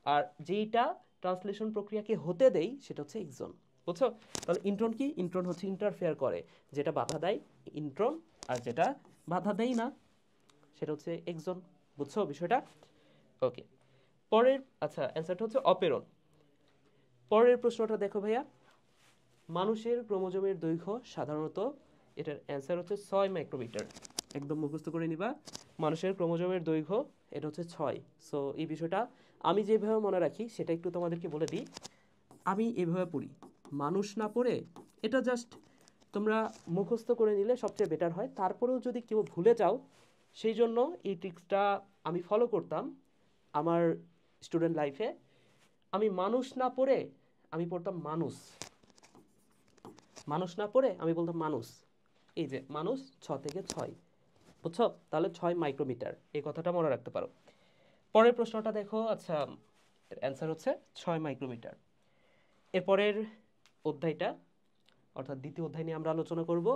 আর যেইটা ট্রান্সলেশন প্রক্রিয়াকে হতে দেয়, সেটা হচ্ছে এক্সন। বুঝছো? তাহলে ইন্ট্রন কি? ইন্ট্রন হচ্ছে ইন্টারফেয়ার করে, যেটা বাধা দেয় ইন্ট্রন, আর যেটা বাধা দেয় না সেটা হচ্ছে এক্সন। বুঝছো বিষয়টা? ওকে, পরের, আচ্ছা অ্যান্সারটা হচ্ছে অপেরন। পরের প্রশ্নটা দেখো ভাইয়া, মানুষের ক্রোমোজোমের দৈর্ঘ্য সাধারণত, এটার অ্যান্সার হচ্ছে 6 মাইক্রোমিটার। একদম মুখস্থ করে নিবা, মানুষের ক্রোমোজোমের দৈর্ঘ্য এটা হচ্ছে 6। সো এই বিষয়টা আমি যেভাবে মনে রাখি সেটা একটু তোমাদেরকে বলে দিই। আমি এভাবে পড়ি, মানুষ না পড়ে, এটা জাস্ট তোমরা মুখস্থ করে নিলে সবচেয়ে বেটার হয়। তারপরেও যদি কেউ ভুলে যাও, সেই জন্য এই ট্রিক্সটা আমি ফলো করতাম আমার স্টুডেন্ট লাইফে। আমি মানুষ না পড়ে আমি পড়তাম মানুষ, মানুষ না পড়ে আমি বলতাম মানুষ। এই যে মানুষ 6 থেকে 6, বুঝছো? তাহলে 6 মাইক্রোমিটার, এই কথাটা মনে রাখতে পারো। পরের প্রশ্নটা দেখো। আচ্ছা, অ্যান্সার হচ্ছে 6 মাইক্রোমিটার। এরপরের অধ্যায়টা অর্থাৎ দ্বিতীয় অধ্যায় নিয়ে আমরা আলোচনা করব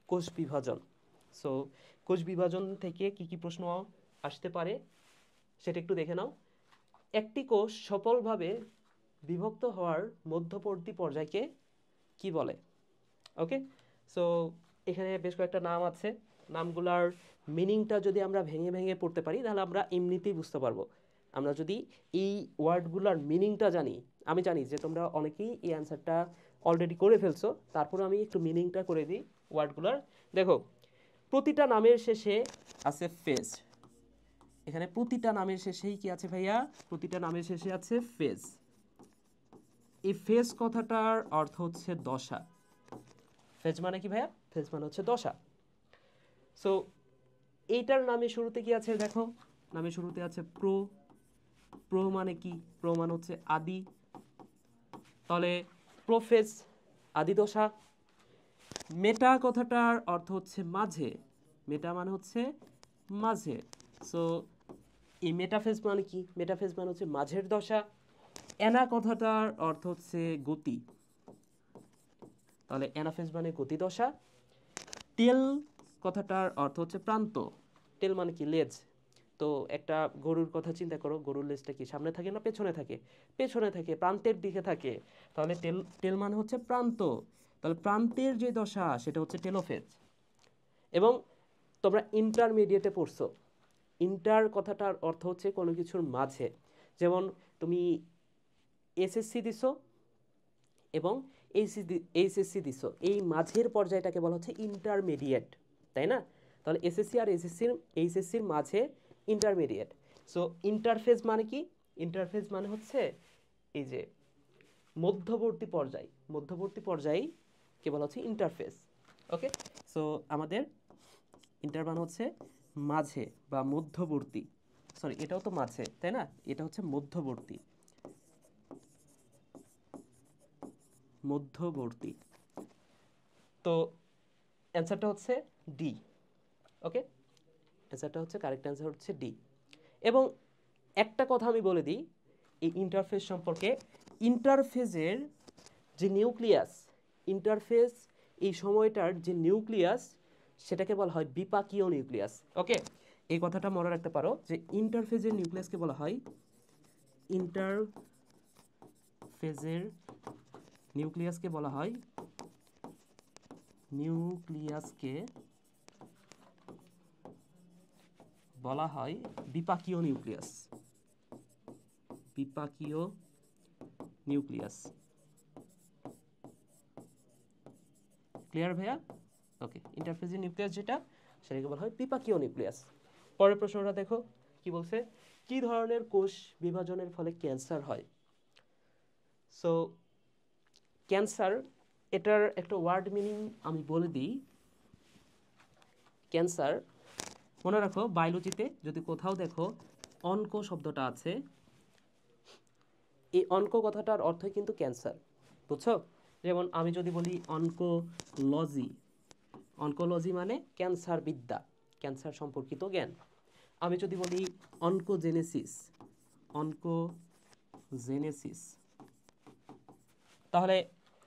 কোষ বিভাজন। সো কোষ বিভাজন থেকে কি কি প্রশ্ন আসতে পারে সেটা একটু দেখে নাও। একটি কোষ সফলভাবে বিভক্ত হওয়ার মধ্যবর্তী পর্যায়কে কি বলে? ওকে, সো এখানে বেশ কয়েকটা নাম আছে। নামগুলার মিনিংটা যদি আমরা ভেঙে ভেঙে পড়তে পারি তাহলে আমরা এমনিতেই বুঝতে পারবো। আমরা যদি এই ওয়ার্ডগুলার মিনিংটা জানি, আমি জানি যে তোমরা অনেকেই এই অ্যান্সারটা অলরেডি করে ফেলছো, তারপরে আমি একটু মিনিংটা করে দিই ওয়ার্ডগুলার। দেখো, প্রতিটা নামের শেষে আছে ফেজ। এখানে প্রতিটা নামের শেষেই কি আছে ভাইয়া? প্রতিটা নামের শেষে আছে ফেজ। এই ফেজ কথাটার অর্থ হচ্ছে দশা। ফেজ মানে কি ভাইয়া? ফেজ মানে হচ্ছে দশা। সো এইটার নামের শুরুতে কি আছে দেখো, নামের শুরুতে আছে প্রো। প্রো মানে কি? প্রো মানে হচ্ছে আদি, তাহলে প্রোফেজ, আদি দশা। মেটা কথাটার অর্থ হচ্ছে মাঝে, মেটা মানে হচ্ছে মাঝে। সো এই মেটাফেজ মানে কি? মেটাফেজ মানে হচ্ছে মাঝের দশা। অ্যানা কথাটার অর্থ হচ্ছে গতি, তাহলে অ্যানাফেজ মানে গতি দশা। টেল কথাটার অর্থ হচ্ছে প্রান্ত। টেল মানে কি? লেজ। তো একটা গরুর কথা চিন্তা করো, গরুর লেজটা কি সামনে থাকে না পেছনে থাকে? পেছনে থাকে, প্রান্তের দিকে থাকে, তাহলে টেল টেল মানে হচ্ছে প্রান্ত। তাহলে প্রান্তের যে দশা সেটা হচ্ছে টেলোফেজ। এবং তোমরা ইন্টারমিডিয়েটে পড়ছো, ইন্টার কথাটার অর্থ হচ্ছে কোনো কিছুর মাঝে। যেমন তুমি এসএসসি দিছো এবং এইচএসসি দিছো, এই মাঝের পর্যায়টাকে বলা হচ্ছে ইন্টারমিডিয়েট, তাই না? তাহলে এসএসসি আর এইচএসসির মাঝে ইন্টারমিডিয়েট। সো ইন্টারফেজ মানে কি? ইন্টারফেজ মানে হচ্ছে এই যে মধ্যবর্তী পর্যায়, মধ্যবর্তী পর্যায় কে বলা হচ্ছে ইন্টারফেস। ওকে, সো আমাদের ইন্টার মানে হচ্ছে মাঝে বা মধ্যবর্তী। সরি, এটাও তো মাঝে, তাই না? এটা হচ্ছে মধ্যবর্তী, মধ্যবর্তী। তো অ্যান্সারটা হচ্ছে ডি। ওকে, অ্যান্সারটা হচ্ছে, কারেক্ট অ্যান্সার হচ্ছে ডি। এবং একটা কথা আমি বলে দিই এই ইন্টারফেস সম্পর্কে। ইন্টারফেজের যে নিউক্লিয়াস, ইন্টারফেস এই সময়টার যে নিউক্লিয়াস সেটাকে বলা হয় বিপাকীয় নিউক্লিয়াস। ওকে, এই কথাটা মনে রাখতে পারো যে ইন্টারফেজের নিউক্লিয়াসকে বলা হয়, ইন্টারফেজের নিউক্লিয়াসকে বলা হয়, নিউক্লিয়াসকে বলা হয় বিপাকীয় নিউক্লিয়াস, বিপাকীয় নিউক্লিয়াস। ক্লিয়ার ভাইয়া? ওকে, ইন্টারফেজের নিউক্লিয়াস যেটা সেটাকে বলা হয় বিপাকীয় নিউক্লিয়াস। পরের প্রশ্নটা দেখো কি বলছে, কি ধরনের কোষ বিভাজনের ফলে ক্যান্সার হয়? সো ক্যান্সার, এটার একটা ওয়ার্ড মিনিং আমি বলে দিই। ক্যান্সার, মনে রাখো বায়োলজিতে যদি কোথাও দেখো অনক শব্দটা আছে, এই অনক কথাটার অর্থ কিন্তু ক্যান্সার, বুঝছো? যেমন আমি যদি বলি অনকোলজি, অনকোলজি মানে ক্যান্সার বিদ্যা, ক্যান্সার সম্পর্কিত জ্ঞান। আমি যদি বলি অনকোজেনেসিস, অনকোজেনেসিস, তাহলে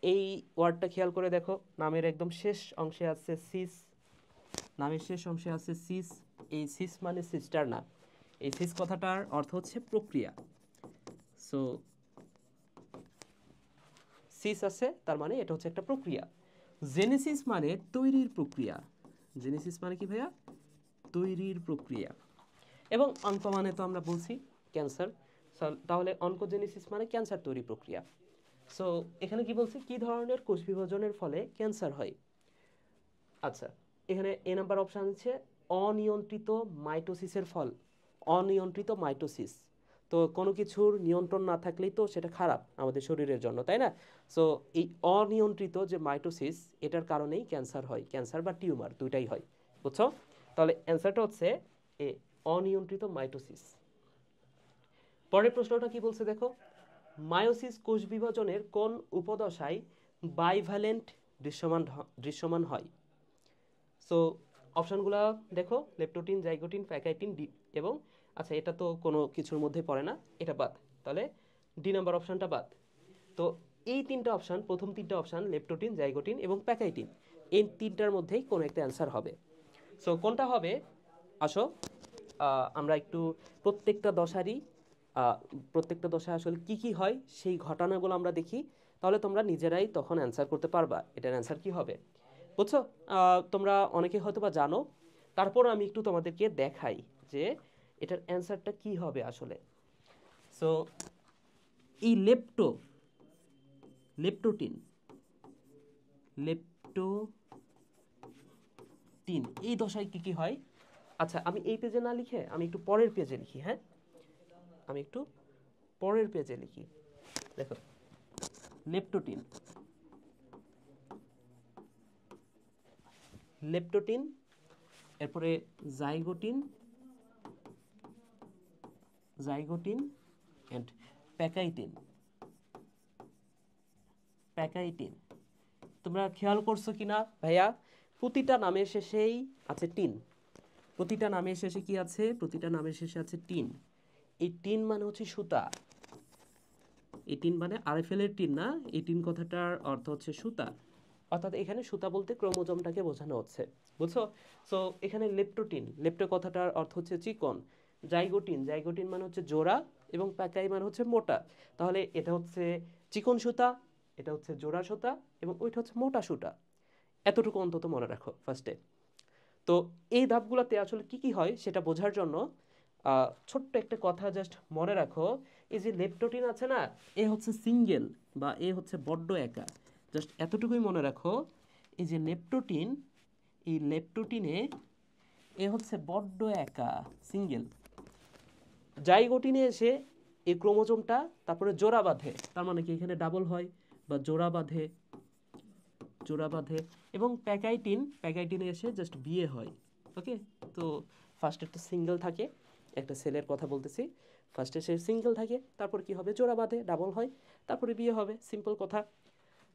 এই ওয়ার্ডটা খেয়াল করে দেখো, নামের একদম শেষ অংশে আছে সিস, নামের শেষ অংশে আছে সিস। এই সিস মানে সিস্টার না, এই সিস কথাটার অর্থ হচ্ছে প্রক্রিয়া। সো সিস আছে, তার মানে এটা হচ্ছে একটা প্রক্রিয়া। জেনেসিস মানে তৈরির প্রক্রিয়া। জেনেসিস মানে কি ভাইয়া? তৈরির প্রক্রিয়া। এবং অঙ্ক মানে তো আমরা বলছি ক্যান্সার, তাহলে অনকোজেনেসিস মানে ক্যান্সার তৈরি প্রক্রিয়া। সো এখানে কি বলছে, কি ধরনের কোষ বিভাজনের ফলে ক্যান্সার হয়? আচ্ছা, এখানে এ নাম্বার অপশান হচ্ছে অনিয়ন্ত্রিত মাইটোসিসের ফল, অনিয়ন্ত্রিত মাইটোসিস। তো কোনো কিছুর নিয়ন্ত্রণ না থাকলেই তো সেটা খারাপ আমাদের শরীরের জন্য, তাই না? সো এই অনিয়ন্ত্রিত যে মাইটোসিস, এটার কারণেই ক্যান্সার হয়, ক্যান্সার বা টিউমার দুইটাই হয়, বুঝছো? তাহলে অ্যান্সারটা হচ্ছে এ, অনিয়ন্ত্রিত মাইটোসিস। পরের প্রশ্নটা কি বলছে দেখো, মায়োসিস কোষ বিভাজনের কোন উপদশায় বাইভ্যালেন্ট দৃশ্যমান হয়? সো অপশনগুলো দেখো, লেপটোটিন, জাইগোটিন, প্যাকাইটিন, ডি এবং আচ্ছা এটা তো কোনো কিছুর মধ্যে পড়ে না, এটা বাদ, তাহলে ডি নাম্বার অপশনটা বাদ। তো এই তিনটা অপশন, প্রথম তিনটা অপশন লেপটোটিন, জাইগোটিন এবং প্যাকাইটিন, এই তিনটার মধ্যেই কোনো একটা অ্যান্সার হবে। সো কোনটা হবে আসো আমরা একটু প্রত্যেকটা দশারই প্রত্যেকটা দশায় আসলে কি কি হয় সেই ঘটনাগুলো আমরা দেখি, তাহলে তোমরা নিজেরাই তখন অ্যান্সার করতে পারবা এটার অ্যান্সার কি হবে, বুঝছো? তোমরা অনেকে হয়তো বা জানো, তারপর আমি একটু তোমাদেরকে দেখাই যে এটার অ্যান্সারটা কি হবে আসলে। সো এই লেপটোটিন এই দশায় কি কি হয়? আচ্ছা আমি এই পেজে না লিখে আমি একটু পরের পেজে লিখি, হ্যাঁ আমি একটু পরের পেজে লিখি। দেখো, লেপটোটিন লেপটোটিন এরপরে জাইগোটিন এন্ড প্যাকাইটিন। তোমরা খেয়াল করছো কিনা ভাইয়া, প্রতিটা নামের শেষেই আছে টিন। প্রতিটা নামের শেষে কি আছে? প্রতিটা নামের শেষে আছে টিন। এই টিন মানে হচ্ছে সুতা। এই টিন মানে আরএফএল এর টিন না, এই টিন কথাটার অর্থ হচ্ছে সুতা। অর্থাৎ এখানে সুতা বলতে ক্রোমোজোমটাকে বোঝানো হচ্ছে, বুঝছো? সো এখানে লেপ্টো কথাটার অর্থ হচ্ছে চিকন। জাইগোটিন মানে হচ্ছে জোড়া, এবং প্যাকাই মানে হচ্ছে মোটা। তাহলে এটা হচ্ছে চিকন সুতা, এটা হচ্ছে জোড়া সুতা, এবং ওইটা হচ্ছে মোটা সুতা। এতটুকু অন্তত মনে রাখো ফার্স্টে। তো এই ধাপগুলোতে আসলে কি কি হয় সেটা বোঝার জন্য ছোট্ট একটা কথা জাস্ট মনে রাখো। এই যে লেপটোটিন আছে না, এ হচ্ছে সিঙ্গেল বা এ হচ্ছে বড্ড একা। জাস্ট এতটুকুই মনে রাখো, এই যে এই লেপটোটিনে এ হচ্ছে বড্ড একা, সিঙ্গেল। জাইগোটিনে এসে এই ক্রোমোজোমটা তারপরে জোড়া বাঁধে, তার মানে কি এখানে ডাবল হয় বা জোড়া বাঁধে। এবং প্যাকাইটিনে এসে জাস্ট বিয়ে হয়। ওকে, তো ফার্স্ট একটা সিঙ্গেল থাকে, একটা সেলের কথা বলতেছি। ফার্স্টে সে সিঙ্গেল থাকে, তারপর কি হবে? জোড়া বাঁধে, ডাবল হয়, তারপরে বিয়ে হবে, সিম্পল কথা।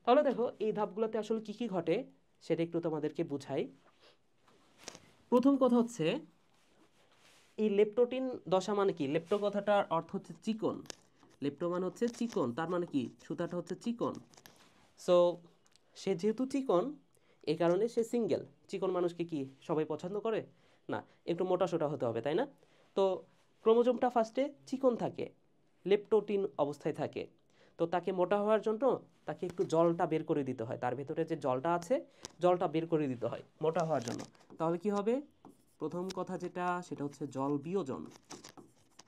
তাহলে দেখো এই ধাপগুলোতে আসলে কি কি ঘটে সেটা একটু তোমাদেরকে বুঝাই। প্রথম কথা হচ্ছে এই লেপটোটিন দশা মানে কি? লেপ্টো কথাটার অর্থ হচ্ছে চিকন। লেপ্টো মানে হচ্ছে চিকন, তার মানে কি সুতাটা হচ্ছে চিকন। সো সে যেহেতু চিকন, এই কারণে সে সিঙ্গেল। চিকন মানুষকে কি সবাই পছন্দ করে? না, একটু মোটাসোটা হতে হবে, তাই না? তো ক্রোমোজোমটা ফার্স্টে চিকন থাকে, লেপটোটিন অবস্থায় থাকে। তো তাকে মোটা হওয়ার জন্য তাকে একটু জলটা বের করে দিতে হয়, তার ভেতরে যে জলটা আছে জলটা বের করে দিতে হয় মোটা হওয়ার জন্য। তাহলে কি হবে? প্রথম কথা যেটা সেটা হচ্ছে জল বিয়োজন।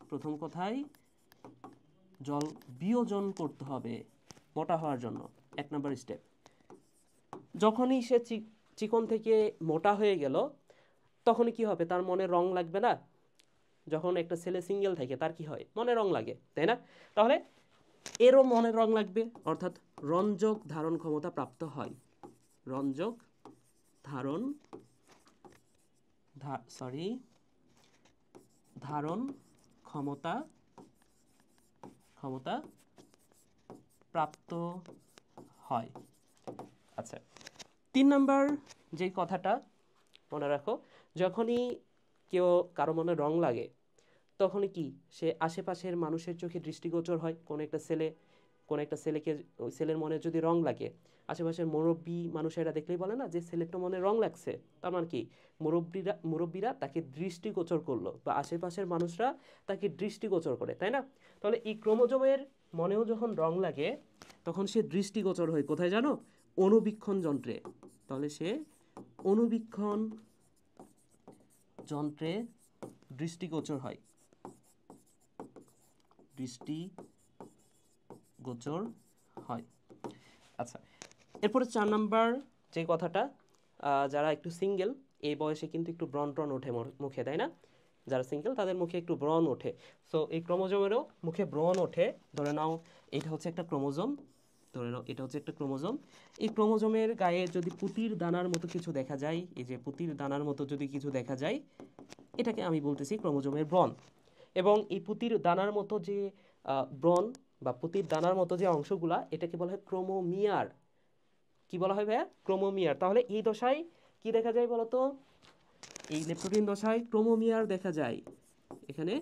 প্রথম কথায় জল বিয়োজন করতে হবে মোটা হওয়ার জন্য, 1 নম্বর স্টেপ। যখনই সে চিকন থেকে মোটা হয়ে গেল, তখনই কি হবে? তার মনে রং লাগবে না? যখন একটা ছেলে সিঙ্গেল থাকে তার কি হয়? মনে রং লাগে, তাই না? তাহলে এরও মনে রং লাগবে, অর্থাৎ রঞ্জক ধারণ ক্ষমতা প্রাপ্ত হয়। রঞ্জক ধারণ ধারণ ক্ষমতা প্রাপ্ত হয়। আচ্ছা, 3 নম্বর যে কথাটা মনে রাখো, যখনই কেউ কারো মনে রং লাগে তখনই কি সে আশেপাশের মানুষের চোখে দৃষ্টিগোচর হয়। কোন একটা ছেলেকে, ওই ছেলের মনে যদি রং লাগে, আশেপাশের মুরব্বী মানুষেরা দেখলেই বলে না যে ছেলেটা মনে রং লাগছে। তার মানে কি মুরব্বীরা তাকে দৃষ্টিগোচর করলো, বা আশেপাশের মানুষরা তাকে দৃষ্টিগোচর করে, তাই না? তাহলে এই ক্রোমোজোমের মনেও যখন রং লাগে তখন সে দৃষ্টিগোচর হয় কোথায় জানো? অণুবীক্ষণ যন্ত্রে। তাহলে সে অণুবীক্ষণ যন্ত্রে দৃষ্টিগোচর হয়। আচ্ছা, এরপরে 4 নম্বর যে কথাটা, যারা একটু সিঙ্গেল এই বয়সে কিন্তু একটু ব্রণ ট্রন ওঠে মুখে, তাই না? যারা সিঙ্গেল তাদের মুখে একটু ব্রণ ওঠে। সো এই ক্রোমোজোমেরও মুখে ব্রণ ওঠে। ধরে নাও এটা হচ্ছে একটা ক্রোমোজোম, ধরে নাও এটা হচ্ছে একটা ক্রোমোজোম। এই ক্রোমোজোমের গায়ে যদি পুতির দানার মতো কিছু দেখা যায়, এই যে পুতির দানার মতো যদি কিছু দেখা যায়, এটাকে আমি বলতেছি ক্রোমোজোমের ব্রণ। এবং এই পুতির দানার মতো যে ব্রণ বা পুতির দানার মতো যে অংশগুলা, এটাকে বলা হয় ক্রোমোমিয়ার। কি বলা হয় ভাইয়া? ক্রোমোমিয়ার। তাহলে এই দশায় কি দেখা যায় বলতো? এই লেপ্টোটিন দশায় ক্রোমোমিয়ার দেখা যায়। এখানে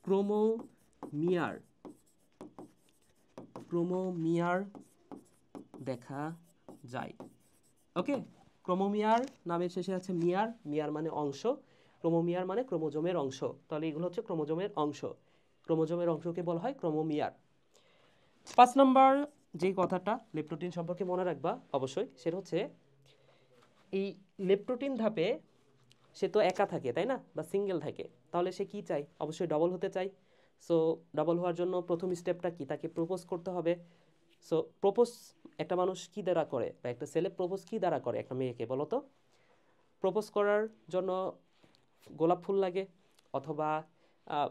ক্রোমোমিয়ার ক্রোমোমিয়ার দেখা যায়। ওকে, ক্রোমোমিয়ার নামের শেষে আছে মিয়ার, মিয়ার মানে অংশ, ক্রোমোমিয়ার মানে ক্রোমোজোমের অংশ। তাহলে এগুলো হচ্ছে ক্রোমোজোমের অংশ, ক্রোমোজোমের অংশকে বলা হয় ক্রোমোমিয়ার। 5 নম্বর যেই কথাটা লেপ্টোটিন সম্পর্কে মনে রাখবা অবশ্যই, সেটা হচ্ছে এই লেপ্টোটিন ধাপে সে তো একা থাকে তাই না, বা সিঙ্গেল থাকে, তাহলে সে কি চায়? অবশ্যই ডবল হতে চায়। সো ডবল হওয়ার জন্য প্রথম স্টেপটা কি? তাকে প্রপোজ করতে হবে। সো প্রপোজ একটা মানুষ কি দ্বারা করে, বা একটা ছেলে প্রপোজ কি দ্বারা করে একটা মেয়েকে বলো তো? প্রপোজ করার জন্য গোলাপ ফুল লাগে, অথবা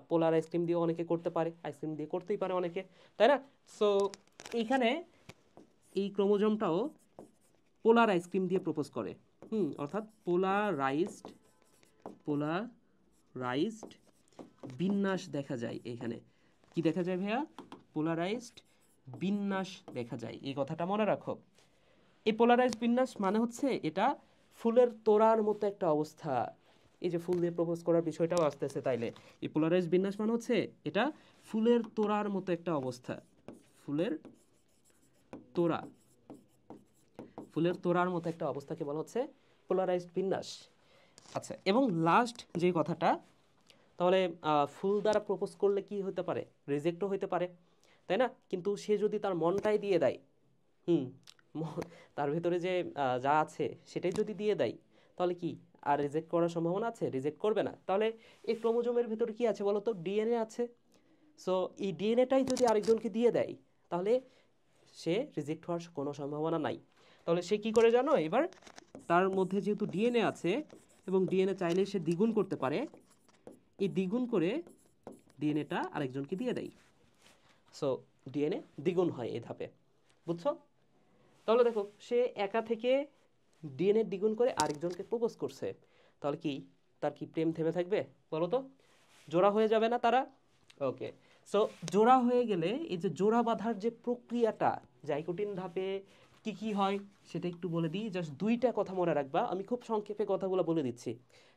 পোলার আইসক্রিম দিয়েও অনেকে করতে পারে, আইসক্রিম দিয়ে করতেই পারে অনেকে, তাই না? সো এইখানে এই ক্রোমোজোমটাও পোলার আইসক্রিম দিয়ে প্রপোজ করে। অর্থাৎ পোলারাইজড বিন্যাস দেখা যায় এখানে। কি দেখা যায় ভাইয়া? পোলারাইজড বিন্যাস দেখা যায়। এই কথাটা মনে রাখো। এই পোলারাইজড বিন্যাস মানে হচ্ছে এটা ফুলের তোড়ার মতো একটা অবস্থা। এই যে ফুল দিয়ে প্রপোজ করার বিষয়টাও আসতেছে, তাইলে এই পোলারাইজড বিন্যাস মানে হচ্ছে এটা ফুলের তোড়ার মতো একটা অবস্থা। ফুলের তোড়া, ফুলের তোড়ার মতো একটা অবস্থাকে বলা হচ্ছে পোলারাইজড বিন্যাস। আচ্ছা, এবং লাস্ট যে কথাটা, তাহলে ফুল দ্বারা প্রপোজ করলে কি হতে পারে? রিজেক্টও হতে পারে, তাই না? কিন্তু সে যদি তার মনটাই দিয়ে দেয়, তার ভেতরে যে যা আছে সেটাই যদি দিয়ে দেয়, তাহলে কি আর রিজেক্ট করার সম্ভাবনা আছে? রিজেক্ট করবে না। তাহলে এই ক্রোমোজোমের ভিতরে কি আছে বলো তো? ডিএনএ আছে। সো এই ডিএনএটাই যদি আরেকজনকে দিয়ে দেয়, তাহলে সে রিজেক্ট হওয়ার কোনো সম্ভাবনা নাই। তাহলে সে কি করে জানো? এবার তার মধ্যে যেহেতু ডিএনএ আছে, এবং ডিএনএ চাইলে সে দ্বিগুণ করতে পারে, এই দ্বিগুণ করে ডিএনএটা আরেকজনকে দিয়ে দেয়। সো ডিএনএ দ্বিগুণ হয় এই ধাপে, বুঝছো? তাহলে দেখো, সে একা থেকে ডিএনএ দ্বিগুণ করে আরেকজনকে প্রপোজ করছে, তাহলে কি তার কি প্রেম থেমে থাকবে বলো তো? জোড়া হয়ে যাবে না তারা? ওকে, সো জোড়া হয়ে গেলে এই যে জোড়া বাঁধার যে প্রক্রিয়াটা, জাইগোটিন ধাপে কি কি হয় সেটা একটু বলে দিই। জাস্ট দুইটা কথা মনে রাখবা, আমি খুব সংক্ষেপে কথাগুলো বলে দিচ্ছি।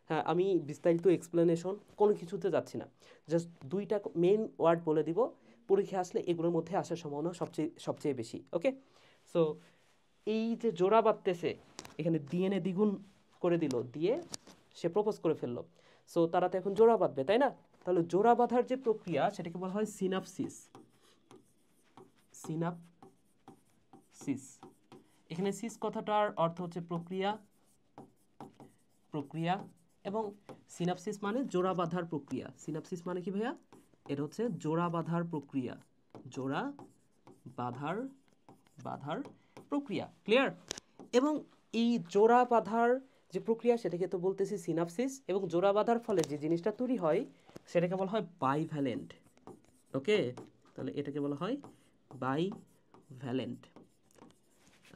হ্যাঁ, আমি বিস্তারিত এক্সপ্লেনেশন কোনো কিছুতে যাচ্ছি না, জাস্ট দুইটা মেইন ওয়ার্ড বলে দিব। পরীক্ষা আসলে এগুলোর মধ্যে আসার সম্ভাবনা সবচেয়ে সবচেয়ে বেশি। ওকে, সো এই যে জোড়া বাঁধতেছে, এখানে ডিএনএ দ্বিগুণ করে দিল, দিয়ে সে প্রপোজ করে ফেললো। সো তারা তো এখন জোড়া বাঁধবে, তাই না? তাহলে জোড়া বাঁধার যে প্রক্রিয়া সেটাকে বলা হয় সিনাপসিস। সিনাপসিস, এখানে সিস কথাটার অর্থ হচ্ছে প্রক্রিয়া, প্রক্রিয়া, এবং সিনাপসিস মানে জোড়া বাঁধার প্রক্রিয়া। সিনাপসিস মানে কি ভাইয়া? এটা হচ্ছে জোড়া বাঁধার প্রক্রিয়া, জোড়া বাঁধার বাঁধার প্রক্রিয়া। ক্লিয়ার? এবং এই জোড়া বাঁধার যে প্রক্রিয়া সেটাকে তো বলতেছি সিনাপসিস, এবং জোড়া বাঁধার ফলে যে জিনিসটা তৈরি হয় সেটাকে বলা হয় বাইভ্যালেন্ট। ওকে, তাহলে এটাকে বলা হয় বাইভ্যালেন্ট।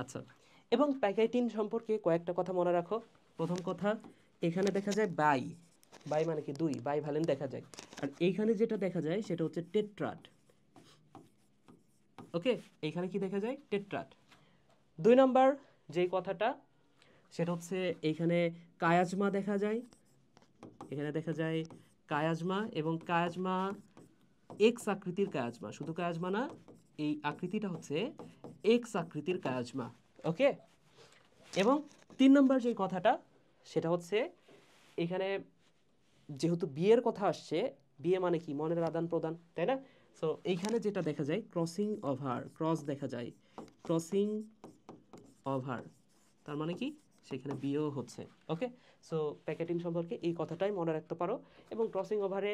আচ্ছা, এবং প্যাকেটিন সম্পর্কে কয়েকটা কথা মনে রাখো। প্রথম কথা, এখানে দেখা যায় বাই, বাই মানে কি? দুই, বাইভ্যালেন্ট দেখা যায়। আর এইখানে যেটা দেখা যায় সেটা হচ্ছে টেট্রাড। ওকে, এইখানে কি দেখা যায়? টেট্রাড। 2 নাম্বার যে কথাটা সেটা হচ্ছে এইখানে কায়াজমা দেখা যায়। এখানে দেখা যায় কায়াজমা, এবং কায়াজমা এক্স আকৃতির কায়াজমা, শুধু কায়াজমা না, এই আকৃতিটা হচ্ছে এক্স আকৃতির কায়াজমা। ওকে, এবং 3 নম্বর যে কথাটা সেটা হচ্ছে এখানে যেহেতু বিয়ের কথা আসছে, বিয়ে মানে কি? মনের আদান প্রদান, তাই না? সো এইখানে যেটা দেখা যায় ক্রসিং ওভার, ক্রস দেখা যায়, ক্রসিং ওভার, তার মানে কি? সেখানে বিয়েও হচ্ছে। ওকে, সো প্যাকেটিন সম্পর্কে এই কথাটাই মনে রাখতে পারো। এবং ক্রসিং ওভারে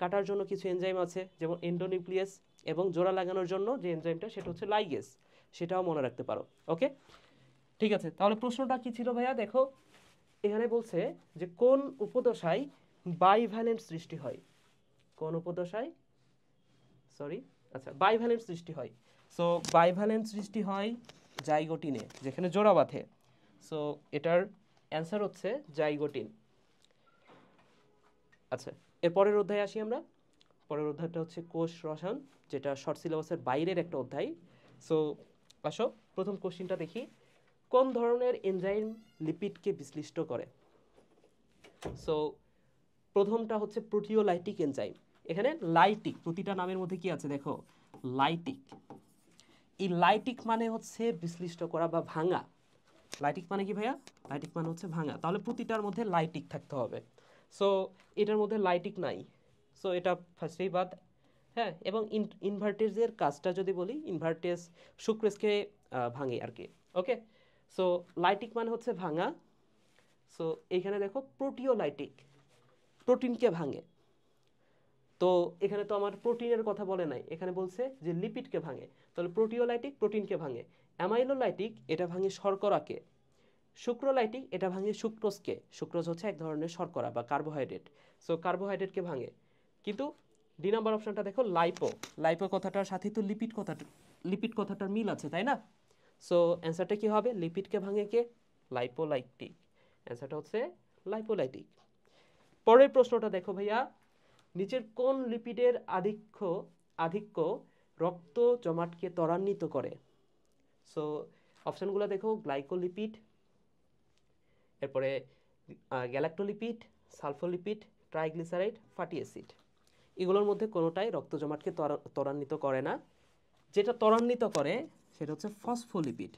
কাটার জন্য কিছু এনজাইম আছে, যেমন এন্ডোনিউক্লিয়াস, এবং জোড়া লাগানোর জন্য যে এনজাইমটা সেটা হচ্ছে লাইগেস, সেটাও মনে রাখতে পারো। ওকে, ঠিক আছে। তাহলে প্রশ্নটা কি ছিল ভাইয়া? দেখো, এখানে বলছে যে কোন উপদশায় বাইভ্যালেন্ট সৃষ্টি হয় কোন উপদশায়, বাইভ্যালেন্ট সৃষ্টি হয়। সো বাইভ্যালেন্ট সৃষ্টি হয় জাইগোটিনে, যেখানে জোড়া বাঁধে। সো এটার অ্যান্সার হচ্ছে জাইগোটিন। আচ্ছা, এর পরের অধ্যায়ে আসি আমরা। পরের অধ্যায়টা হচ্ছে কোষ রসায়ন, যেটা শর্ট সিলেবাসের বাইরের একটা অধ্যায়। সো আসো প্রথম কোশ্চিনটা দেখি। কোন ধরনের এনজাইম লিপিডকে বিশ্লিষ্ট করে? সো প্রথমটা হচ্ছে প্রোটিওলাইটিক এনজাইম। এখানে লাইটিক, প্রতিটা নামের মধ্যে কি আছে দেখো, লাইটিক। এই লাইটিক মানে হচ্ছে বিশ্লিষ্ট করা বা ভাঙা। লাইটিক মানে কি ভাইয়া? লাইটিক মানে হচ্ছে ভাঙা। তাহলে প্রতিটার মধ্যে লাইটিক থাকতে হবে। সো এটার মধ্যে লাইটিক নাই, সো এটা ফার্স্টেই বাদ। হ্যাঁ, এবং ইনভার্টেজের কাজটা যদি বলি, ইনভার্টেজ সুক্রেজকে ভাঙে আর কি। ওকে, সো লাইটিক মানে হচ্ছে ভাঙা। সো এইখানে দেখো প্রোটিওলাইটিক, প্রোটিনকে ভাঙে। তো এখানে তো আমার প্রোটিনের কথা বলে নাই, এখানে বলছে যে লিপিডকে ভাঙে। তাহলে প্রোটিওলাইটিক প্রোটিনকে ভাঙে। অ্যামাইলোলাইটিক এটা ভাঙে শর্করাকে। সুক্রোলাইটিক এটা ভাঙে সুক্রোজকে। সুক্রোজ হচ্ছে এক ধরনের শর্করা বা কার্বোহাইড্রেট। সো কার্বোহাইড্রেটকে ভাঙে। কিন্তু ডি নাম্বার অপশনটা দেখো লাইপো। লাইপো কথাটার সাথে তো লিপিড কথাটার মিল আছে, তাই না? সো অ্যান্সারটা কি হবে? লিপিডকে ভাঙে কে? লাইপোলাইটিক। অ্যান্সারটা হচ্ছে লাইপোলাইটিক। পরের প্রশ্নটা দেখো ভাইয়া, নিচের কোন লিপিডের আধিক্য রক্ত জমাটকে ত্বরান্বিত করে? সো অপশনগুলো দেখো, গ্লাইকোলিপিড, এরপরে গ্যালাক্টোলিপিড, সালফোলিপিড, ট্রাইগ্লিসারাইড, ফ্যাটি অ্যাসিড। এগুলোর মধ্যে কোনোটাই রক্ত জমাটকে ত্বরান্বিত করে না। যেটা ত্বরান্বিত করে সেটা হচ্ছে ফসফোলিপিড।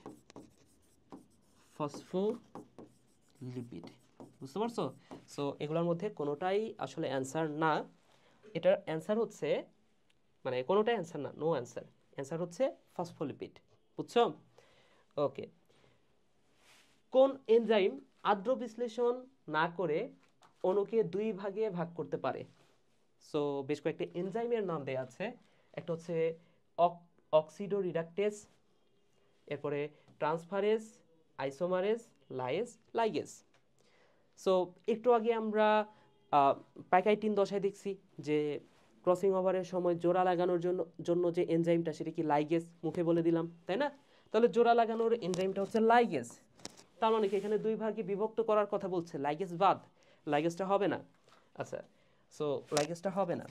ফসফোলিপিড, বুঝতে পারছো? সো এগুলোর মধ্যে কোনোটাই আসলে অ্যান্সার না। এটার অ্যান্সার হচ্ছে, মানে কোনোটাই অ্যান্সার না, নো অ্যান্সার। অ্যান্সার হচ্ছে ফসফোলিপিড, বুঝছো? ওকে, কোন এনজাইম আদ্র বিশ্লেষণ না করে অণুকে দুই ভাগে ভাগ করতে পারে? সো বেশ কয়েকটা এনজাইমের নাম দেয়া আছে। একটা হচ্ছে অক্সিডো রিডাকটেস, এরপরে ট্রান্সফারেজ, আইসোমারেজ, লাইগেজ। সো একটু আগে আমরা প্যাকাইটিন দশায় দেখছি যে ক্রসিং ওভারের সময় জোড়া লাগানোর জন্য যে এনজাইমটা, সেটা কি লাইগেজ, মুখে বলে দিলাম, তাই না? তাহলে জোড়া লাগানোর এনজাইমটা হচ্ছে লাইগেজ। তার মানে কি এখানে দুই ভাগে বিভক্ত করার কথা বলছে, লাইগেজ বাদ, লাইগেজটা হবে না। আচ্ছা, সো লাইগেজটা হবে না।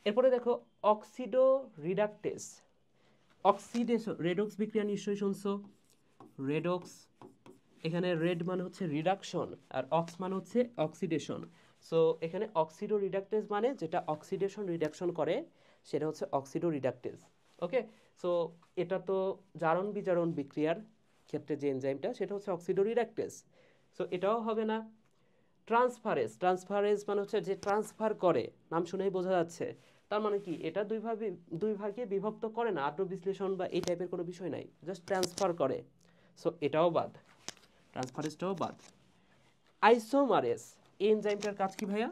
এরপরে দেখো অক্সিডো রিডাকটেস। অক্সিডেশন, রেডক্স বিক্রিয়া নিশ্চয়ই শুনছো। রেডক্স, এখানে রেড মানে হচ্ছে রিডাকশন আর অক্স মানে হচ্ছে অক্সিডেশন। সো এখানে অক্সিডো রিডাকটেস মানে যেটা অক্সিডেশন রিডাকশন করে সেটা হচ্ছে অক্সিডো রিডাকটেস। ওকে, সো এটা তো জারণ বিজারণ বিক্রিয়ার ক্ষেত্রে যে এনজাইমটা, সেটা হচ্ছে অক্সিডো রিডাকটেস। সো এটাও হবে না। ট্রান্সফারেজ, ট্রান্সফারেজ মানে হচ্ছে যে ট্রান্সফার করে, নাম শুনেই বোঝা যাচ্ছে। তার মানে কি এটা দুই ভাগে বিভক্ত করে না, আদ্র বিশ্লেষণ বা এই টাইপের কোনো বিষয় নাই, জাস্ট ট্রান্সফার করে। সো এটাও বাদ, ট্রান্সফারেজটাও বাদ। আইসোমারেজ, এই এনজাইমটার কাজ কি ভাইয়া?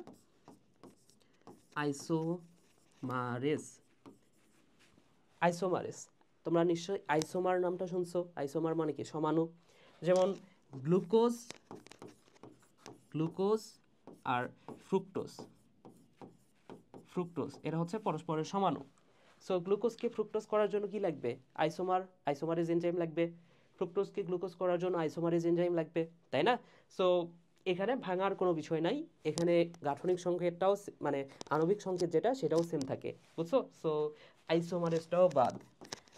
আইসোমারেজ, আইসোমারেজ তোমরা নিশ্চয়ই আইসোমার নামটা শুনছো। আইসোমার মানে কি? সমাণু। যেমন গ্লুকোজ, গ্লুকোজ আর ফ্রুক্টোজ, ফ্রুক্টোজ এরা হচ্ছে পরস্পরের সমাণু। সো গ্লুকোজকে ফ্রুক্টোজ করার জন্য কি লাগবে? আইসোমারেজ এনজাইম লাগবে। ফ্রুক্টোজকে গ্লুকোজ করার জন্য আইসোমারেজ এনজাইম লাগবে, তাই না? সো এখানে ভাঙার কোনো বিষয় নাই। এখানে গাঠনিক সংকেতটাও মানে আণবিক সংকেত যেটা, সেটাও সেম থাকে, বুঝছো? সো আইসোমারেজটাও বাদ।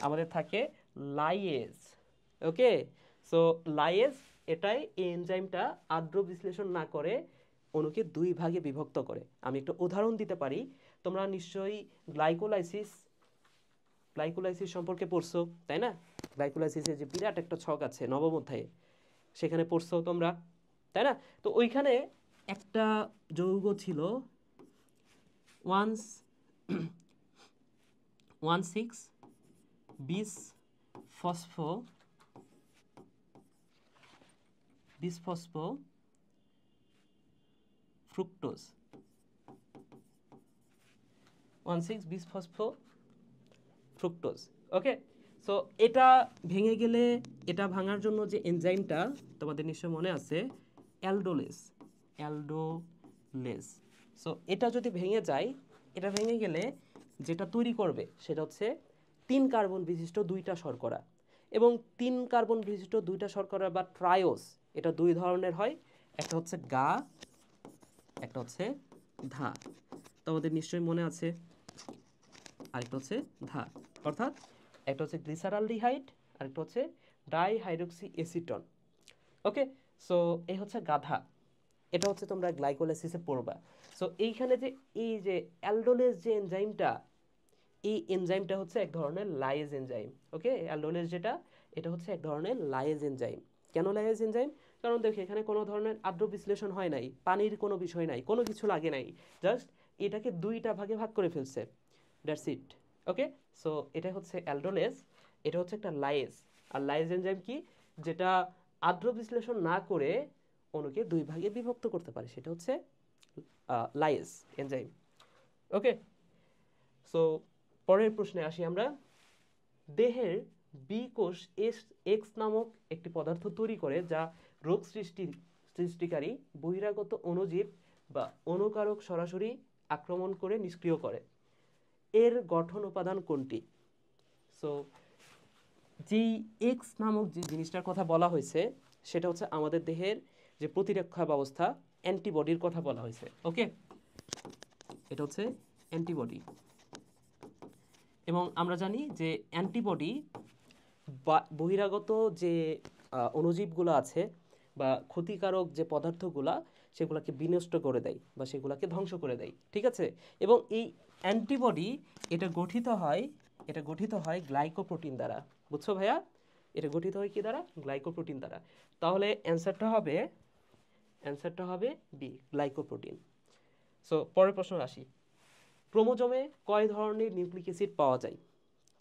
আমাদের থাকে লাইয়েজ। ওকে, সো লাইয়েজ, এটাই এই এনজাইমটা আদ্র বিশ্লেষণ না করে অণুকে দুই ভাগে বিভক্ত করে। আমি একটা উদাহরণ দিতে পারি। তোমরা নিশ্চয়ই গ্লাইকোলাইসিস সম্পর্কে পড়ছো, তাই না? গ্লাইকোলাইসিসের যে বিরাট একটা ছক আছে নবম অধ্যায়ে, সেখানে পড়ছো তোমরা, তাই না? তো ওইখানে একটা যৌগ ছিল 1,6 বিসফসফো ফ্রুক্টোজ, 1,6 বিসফসফো ফ্রুক্টোজ। ওকে, সো এটা ভেঙে গেলে, এটা ভাঙার জন্য যে এনজাইমটা তোমাদের নিশ্চয় মনে আছে, অ্যালডোলেস, লেজ। সো এটা যদি ভেঙে যায়, এটা ভেঙে গেলে যেটা তৈরি করবে সেটা হচ্ছে 3 কার্বন বিশিষ্ট 2টা শর্করা। এবং 3 কার্বন বিশিষ্ট 2টা শর্করা বা ট্রায়োস, এটা 2 ধরনের হয়, একটা হচ্ছে গা, একটা হচ্ছে ধা। তোমাদের নিশ্চয়ই মনে আছে, আরেকটা হচ্ছে ধা, অর্থাৎ একটা হচ্ছে গ্লিসারালডিহাইড, আরেকটা হচ্ছে ডাইহাইড্রক্সি এসিটন। ওকে, সো এই হচ্ছে গাধা, এটা হচ্ছে তোমরা গ্লাইকোলাইসিসে পড়বা। সো এইখানে যে এই যে অ্যালডোলেজ যে এনজাইমটা, এই এনজাইমটা হচ্ছে এক ধরনের লাইজ এনজাইম। ওকে, অ্যালডোলেজ যেটা, এটা হচ্ছে এক ধরনের লাইজ এনজাইম। কেন লাইজ এনজাইম? কারণ দেখো এখানে কোনো ধরনের আদ্র বিশ্লেষণ হয় নাই, পানির কোনো বিষয় নাই, কোনো কিছু লাগে নাই, জাস্ট এটাকে 2টা ভাগে ভাগ করে ফেলছে, দ্যাটস ইট। ওকে, সো এটা হচ্ছে অ্যালডোলেজ, এটা হচ্ছে একটা লাইজ। আর লাইজ এনজাইম কি, যেটা আদ্র বিশ্লেষণ না করে অণুকে 2 ভাগে বিভক্ত করতে পারে, সেটা হচ্ছে লাইজ এনজাইম। ওকে, সো পরের প্রশ্নে আসি আমরা। দেহের বি কোষ এক্স নামক একটি পদার্থ তৈরি করে যা রোগ সৃষ্টিকারী বহিরাগত অণুজীব বা অণুকারক সরাসরি আক্রমণ করে নিষ্ক্রিয় করে। এর গঠন উপাদান কোনটি? সো যেই এক্স নামক যে জিনিসটার কথা বলা হয়েছে সেটা হচ্ছে আমাদের দেহের যে প্রতিরক্ষা ব্যবস্থা, অ্যান্টিবডির কথা বলা হয়েছে। ওকে, এটা হচ্ছে অ্যান্টিবডি। এবং আমরা জানি যে অ্যান্টিবডি বহিরাগত যে অণুজীবগুলো আছে বা ক্ষতিকারক যে পদার্থগুলা, সেগুলোকে বিনষ্ট করে দেয় বা সেগুলোকে ধ্বংস করে দেয়, ঠিক আছে। এবং এই অ্যান্টিবডি এটা গঠিত হয় গ্লাইকোপ্রোটিন দ্বারা। বুঝছো ভাইয়া? এটা গঠিত হয় কি দ্বারা? গ্লাইকোপ্রোটিন দ্বারা। তাহলে অ্যান্সারটা হবে বি, গ্লাইকোপ্রোটিন। সো পরের প্রশ্ন আসি। ক্রোমোজোমে কয় ধরনের নিউক্লিক অ্যাসিড পাওয়া যায়?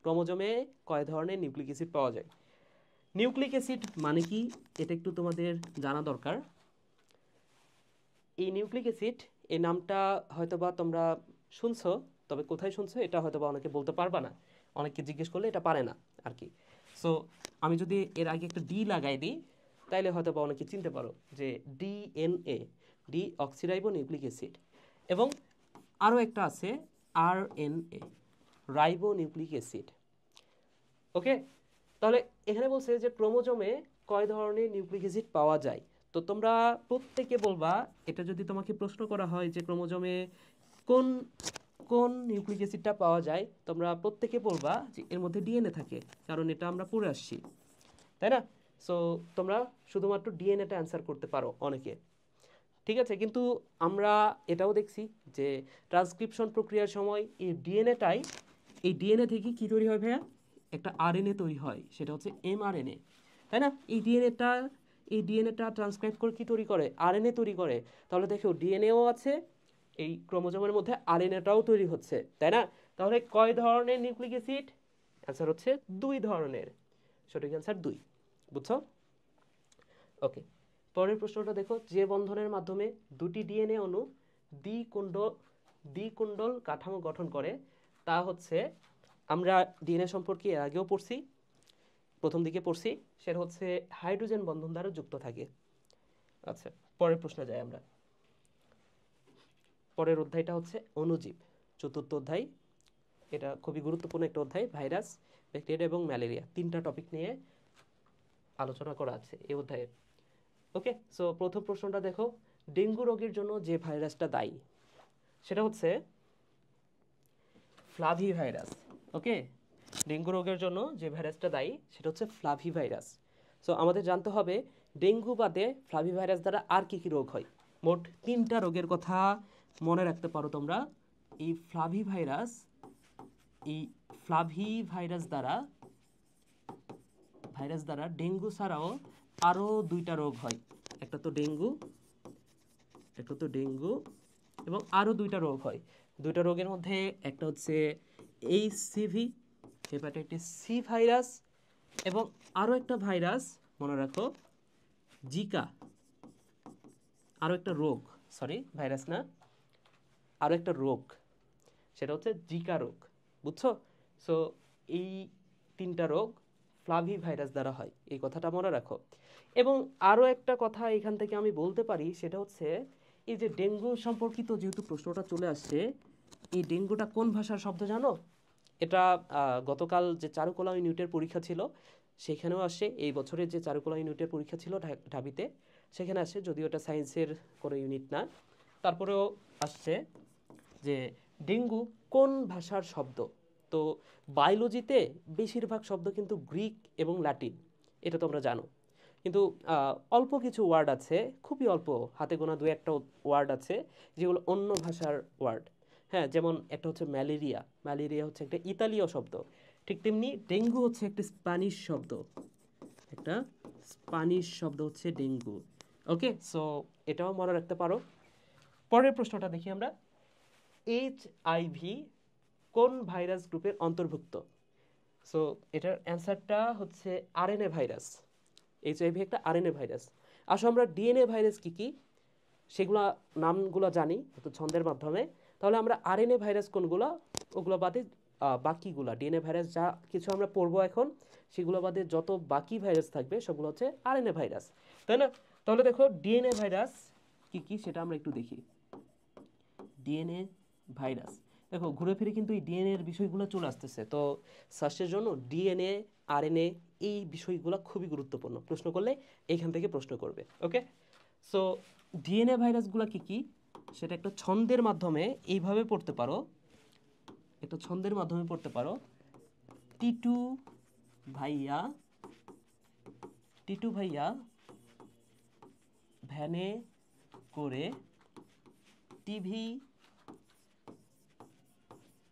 ক্রোমোজোমে কয় ধরনের নিউক্লিক অ্যাসিড পাওয়া যায়? নিউক্লিক অ্যাসিড মানে কি, এটা একটু তোমাদের জানা দরকার। এই নিউক্লিক অ্যাসিড, এই নামটা হয়তোবা তোমরা শুনছো, তবে কোথায় শুনছো এটা হয়তোবা অনেকে বলতে পারবা না, অনেককে জিজ্ঞেস করলে এটা পারে না আর কি। সো আমি যদি এর আগে একটা ডি লাগাই দিই, তাইলে হয়তোবা অনেকে চিনতে পারো যে DNA, D oxyribo nucleic acid. এবং আরও একটা আছে আরএনএ, রাইবো নিউক্লিক অ্যাসিড। ওকে, তাহলে এখানে বলছে যে ক্রোমোজোমে কয় ধরনের নিউক্লিক অ্যাসিড পাওয়া যায়। তো তোমরা প্রত্যেকে বলবা, এটা যদি তোমাকে প্রশ্ন করা হয় যে ক্রোমোজোমে কোন কোন নিউক্লিক অ্যাসিডটা পাওয়া যায়, তোমরা প্রত্যেকে বলবা যে এর মধ্যে ডিএনএ থাকে, কারণ এটা আমরা পড়ে আসছি, তাই না? সো তোমরা শুধুমাত্র ডিএনএটা অ্যান্সার করতে পারো অনেকে, ঠিক আছে। কিন্তু আমরা এটাও দেখছি যে ট্রান্সক্রিপশন প্রক্রিয়ার সময় এই ডিএনএ থেকে কি তৈরি হয় ভাইয়া? একটা আরএনএ তৈরি হয়, সেটা হচ্ছে এমআরএনএ, তাই না? এই ডিএনএটা ট্রান্সক্রাইব করে কি তৈরি করে? আরএনএ তৈরি করে। তাহলে দেখো ডিএনএও আছে, এই ক্রোমোজোমের মধ্যে আরএনএটাও তৈরি হচ্ছে, তাই না? তাহলে কয় ধরনের নিউক্লিক অ্যাসিড? অ্যান্সার হচ্ছে 2 ধরনের। সঠিক অ্যান্সার 2। বুঝছো? ওকে, পরের প্রশ্নটা দেখো। যে বন্ধনের মাধ্যমে 2টি ডিএনএ অণু দ্বিকুণ্ডল কাঠামো গঠন করে তা হচ্ছে, আমরা ডিএনএ সম্পর্কে এর আগেও পড়ছি, প্রথম দিকে পড়ছি, সেটা হচ্ছে হাইড্রোজেন বন্ধন দ্বারা যুক্ত থাকে। আচ্ছা, পরের প্রশ্নে যাই আমরা। পরের অধ্যায়টা হচ্ছে অণুজীব, 4র্থ অধ্যায়। এটা খুবই গুরুত্বপূর্ণ একটা অধ্যায়। ভাইরাস, ব্যাকটেরিয়া এবং ম্যালেরিয়া 3টা টপিক নিয়ে আলোচনা করা আছে এই অধ্যায়ে। ওকে, সো প্রথম প্রশ্নটা দেখো। ডেঙ্গু রোগের জন্য যে ভাইরাসটা দায়ী সেটা হচ্ছে ফ্লাভি ভাইরাস। ওকে, ডেঙ্গু রোগের জন্য যে ভাইরাসটা দায়ী সেটা হচ্ছে ফ্লাভি ভাইরাস। সো আমাদের জানতে হবে ডেঙ্গু বাদে ফ্লাভি ভাইরাস দ্বারা আর কি কি রোগ হয়। মোট 3টা রোগের কথা মনে রাখতে পারো তোমরা। এই ফ্লাভি ভাইরাস দ্বারা ডেঙ্গু ছাড়াও আরও 2টা রোগ হয়। একটা তো ডেঙ্গু এবং আরও 2টা রোগ হয়। 2টা রোগের মধ্যে একটা হচ্ছে এইচসিভি, হেপাটাইটিস সি ভাইরাস, এবং আরও একটা ভাইরাস মনে রাখো, জিকা। আরও একটা রোগ, সরি ভাইরাস না, আরও একটা রোগ, সেটা হচ্ছে জিকা রোগ। বুঝছো? সো এই 3টা রোগ ফ্লাভি ভাইরাস দ্বারা হয়, এই কথাটা মনে রাখো। এবং আরও একটা কথা এখান থেকে আমি বলতে পারি, সেটা হচ্ছে এই যে ডেঙ্গু সম্পর্কিত যেহেতু প্রশ্নটা চলে আসছে, এই ডেঙ্গুটা কোন ভাষার শব্দ জানো? এটা গতকাল যে চারুকলা ইউনিটের পরীক্ষা ছিল সেখানেও আসে, এই বছরের যে চারুকলা ইউনিটের পরীক্ষা ছিল ঢাবিতে সেখানে আসে, যদিও এটা সায়েন্সের কোনো ইউনিট না, তারপরেও আসছে যে ডেঙ্গু কোন ভাষার শব্দ। তো বায়োলজিতে বেশিরভাগ শব্দ কিন্তু গ্রিক এবং ল্যাটিন, এটা তোমরা জানো। কিন্তু অল্প কিছু ওয়ার্ড আছে, খুবই অল্প, হাতে গোনা দু একটা ওয়ার্ড আছে যেগুলো অন্য ভাষার ওয়ার্ড। হ্যাঁ, যেমন একটা হচ্ছে ম্যালেরিয়া, ম্যালেরিয়া হচ্ছে একটা ইতালীয় শব্দ, ঠিক তেমনি ডেঙ্গু হচ্ছে একটা স্প্যানিশ শব্দ, একটা স্প্যানিশ শব্দ হচ্ছে ডেঙ্গু। ওকে, সো এটাও মনে রাখতে পারো। পরের প্রশ্নটা দেখি আমরা, এইচআইভি কোন ভাইরাস গ্রুপের অন্তর্ভুক্ত? সো এটার অ্যান্সারটা হচ্ছে আরএনএ ভাইরাস। এইচআইভি একটা আরএনএ ভাইরাস। আসো আমরা ডিএনএ ভাইরাস কি কি সেগুলা নামগুলো জানি একটু ছন্দের মাধ্যমে। তাহলে আমরা আরএনএ ভাইরাস কোনগুলো, ওগুলো বাদে বাকিগুলা ডিএনএ ভাইরাস যা কিছু আমরা পড়বো এখন, সেগুলো বাদে যত বাকি ভাইরাস থাকবে সবগুলো হচ্ছে আরএনএ ভাইরাস, তাই না? তাহলে দেখো ডিএনএ ভাইরাস কি কি সেটা আমরা একটু দেখি। ডিএনএ ভাইরাস, দেখো ঘুরে ফিরে কিন্তু এই ডিএনএ এর বিষয়গুলো চলে আসতেছে, তো সার্চের জন্য ডিএনএ আরএনএ এই বিষয়গুলো খুবই গুরুত্বপূর্ণ, প্রশ্ন করলে এইখান থেকে প্রশ্ন করবে। ওকে, সো ডিএনএ ভাইরাসগুলো কি কি সেটা একটা ছন্দের মাধ্যমে এইভাবে পড়তে পারো, একটা ছন্দের মাধ্যমে পড়তে পারো। টিটু ভাইয়া, টিটু ভাইয়া ভ্যানে করে টিভি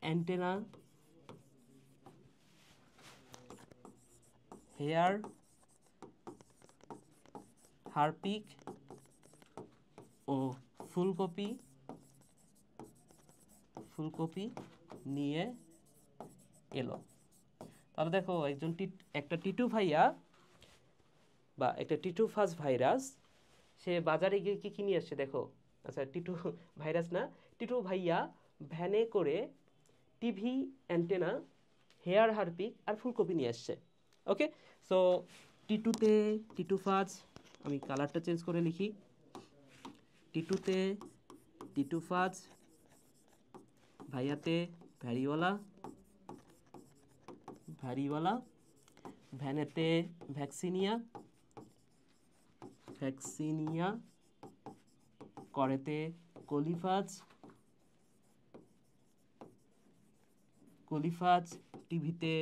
অ্যান্টেনা হেয়ার হারপিক ও ফুলকপি নিয়ে এলো। তাহলে দেখো একটা টিটু ভাইয়া বা একটা টিটুফাস ভাইরাস, সে বাজারে গিয়ে কি নিয়ে আসছে দেখো। আচ্ছা, টিটু ভাইরাস না, টিটু ভাইয়া ভ্যানে করে টিভি অ্যান্টেনা হেয়ার হারপিক আর ফুলকপি নিয়ে আসছে। ওকে, সো টিটুতে টিটুফাজ, আমি কালারটা চেঞ্জ করে লিখি, টিটুতে টিটুফাজ, ভাইয়াতে ভ্যারিওয়ালা, ভ্যানেতে ভ্যাকসিনিয়া, করেতে কলিফাজ, টিভিতে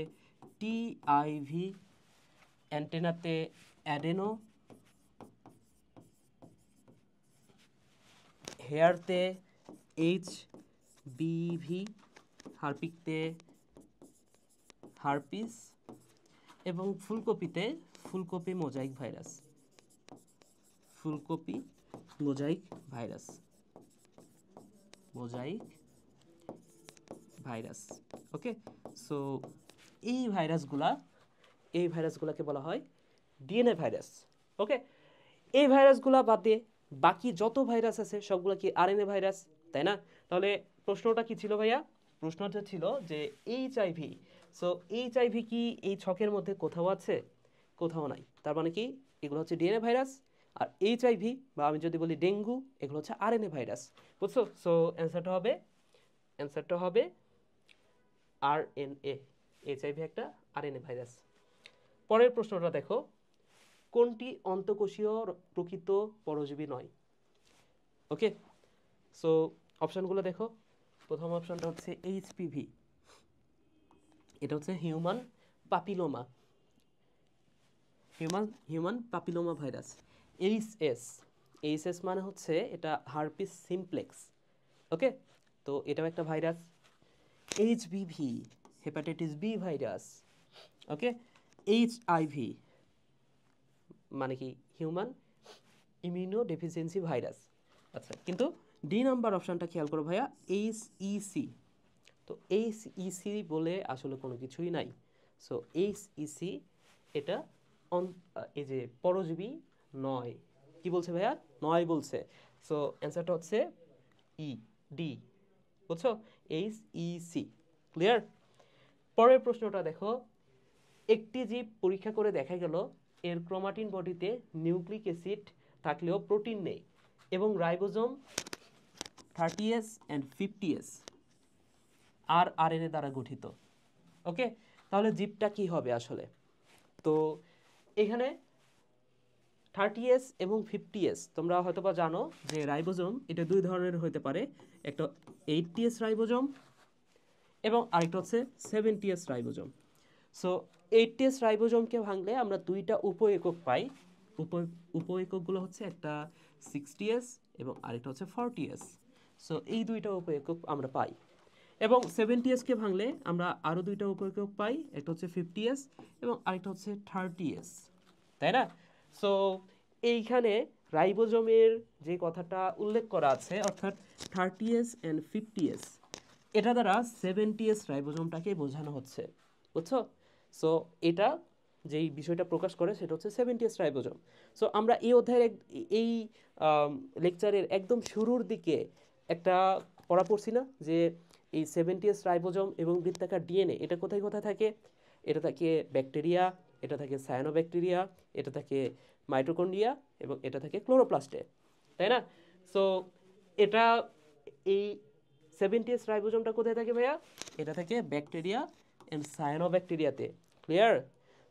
টিআইভি, অ্যান্টেনাতে অ্যাডেনো, হেয়ারতে এইচবিভি, হারপিকতে হারপিস এবং ফুলকপিতে ফুলকপি মোজাইক ভাইরাস, ওকে, সো এই ভাইরাসগুলাকে বলা হয় ডিএনএ ভাইরাস। ওকে, এই ভাইরাসগুলা বাদ দিয়ে বাকি যত ভাইরাস আছে সবগুলো কি আরএনএ ভাইরাস, তাই না? তাহলে প্রশ্নটা কি ছিল ভাইয়া? প্রশ্নটা ছিল যে এইচআইভি, সো এইচআইভি কি এই ছকের মধ্যে কোথাও আছে? কোথাও নাই, তার মানে কি এগুলো হচ্ছে ডিএনএ ভাইরাস, আর এইচআইভি বা আমি যদি বলি ডেঙ্গু এগুলো হচ্ছে আরএনএ ভাইরাস, বুঝছো? সো অ্যান্সারটা হবে আরএনএ, এইচআইভি একটা আরএনএ ভাইরাস। পরের প্রশ্নটা দেখো, কোনটি অন্তঃকোষীয় প্রকৃত পরজীবী নয়? ওকে, সো অপশনগুলো দেখো। প্রথম অপশনটা হচ্ছে এইচপিভি, এটা হচ্ছে হিউম্যান পাপিলোমা ভাইরাস। এইচএস মানে হচ্ছে এটা হার্পিস সিমপ্লেক্স। ওকে, তো এটাও একটা virus. HBV hepatitis b virus. Okay, HIV মানে কি হিউম্যান ইমিউনো ডেফিসিয়েন্সি ভাইরাস। আচ্ছা, কিন্তু ডি নাম্বার অপশানটা খেয়াল করো ভাইয়া, এইচইসি। তো এইচইসি বলে আসলে কোনো কিছুই নাই। সো এইচইসি এটা এই যে পরজীবী নয়। কি বলছে ভাইয়া? নয় বলছে। সো অ্যান্সারটা হচ্ছে ডি, বুঝছো? HEC, clear? পরের প্রশ্নটা দেখো, একটি জীব পরীক্ষা করে দেখা গেল এর ক্রোমাটিন বডিতে নিউক্লিক অ্যাসিড থাকলেও প্রোটিন নেই, এবং ribosome 30S and 50S R RNA দ্বারা গঠিত। ওকে, তাহলে জীবটা কি হবে আসলে? তো এখানে 30S এবং 50S তোমরা হয়তোবা জানো যে রাইবোজোম এটা দুই ধরনের হতে পারে, একটা 80S রাইবোজোম এবং আরেকটা হচ্ছে 70S রাইবোজোম। সো 80S রাইবোজোমকে ভাঙলে আমরা দুইটা উপ একক পাই। উপ এককগুলো হচ্ছে একটা 60S এবং আরেকটা হচ্ছে 40S। সো এই দুইটা উপ একক আমরা পাই। এবং 70Sকে ভাঙলে আমরা আরও দুইটা উপ একক পাই, একটা হচ্ছে 50S এবং আরেকটা হচ্ছে 30S, তাই না? সো এইখানে রাইবোজোমের যে কথাটা উল্লেখ করা আছে অর্থাৎ 30S অ্যান্ড 50S, এটা দ্বারা 70S রাইবোজোমটাকে বোঝানো হচ্ছে, বুঝছো? সো এটা যেই বিষয়টা প্রকাশ করে সেটা হচ্ছে 70S রাইবোজোম। সো আমরা এই অধ্যায়ের এই লেকচারের একদম শুরুর দিকে একটা পড়া পড়ছি না যে এই 70S রাইবোজোম এবং বৃত্তাকার ডিএনএ এটা কোথায় কোথায় থাকে? এটা থাকে ব্যাকটেরিয়া, এটা থাকে সায়ানোব্যাকটেরিয়া, এটা থাকে মাইটোকন্ড্রিয়া এবং এটা থাকে ক্লোরোপ্লাস্টে, তাই না? সো এটা এই 70S রাইবোজোমটা কোথায় থাকে ভাইয়া? এটা থাকে ব্যাকটেরিয়া এন্ড সায়ানোব্যাকটেরিয়াতে। ক্লিয়ার?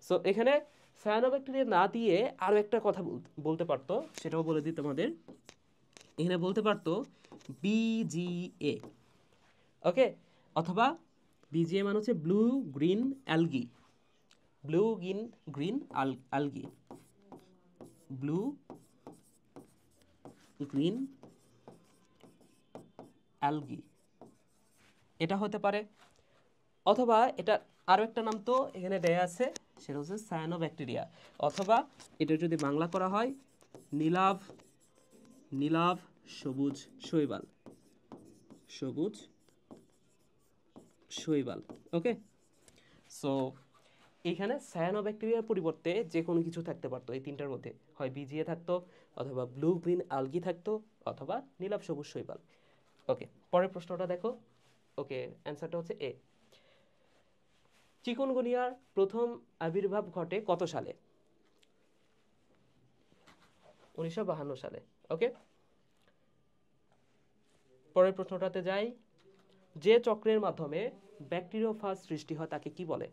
সো এখানে সায়ানোব্যাকটেরিয়া না দিয়ে আরও একটা কথা বলতে পারতো, সেটাও বলে দিই তোমাদের। এখানে বলতে পারতো বিজিএ, ওকে, অথবা বিজিএ মানে হচ্ছে blue green algae, blue green algae, blue green algae, এটা হতে পারে। অথবা এটা আরও একটা নাম তো এখানে দেয়া আছে, সেটা হচ্ছে সায়ানোব্যাকটেরিয়া, অথবা এটা যদি বাংলা করা হয় নীলাভ সবুজ শৈবাল, সবুজ শৈবাল। ওকে, সো এইখানে সায়ানোব্যাকটেরিয়ার পরিবর্তে যে কোনো কিছু থাকতে পারতো এই তিনটার মধ্যে, হয় বিজিএ থাকতো, অথবা ব্লু গ্রিন আলগি থাকতো, অথবা নীলাভ সবুজ শৈবাল। ওকে, পরের প্রশ্নটা দেখো। ওকে, অ্যান্সারটা হচ্ছে এ। চিকুনগুনিয়ার প্রথম আবির্ভাব ঘটে কত সালে? 1952 সালে। ওকে, পরের প্রশ্নটাতে যাই। যে চক্রের মাধ্যমে ব্যাকটেরিওফাজ সৃষ্টি হয় তাকে কি বলে?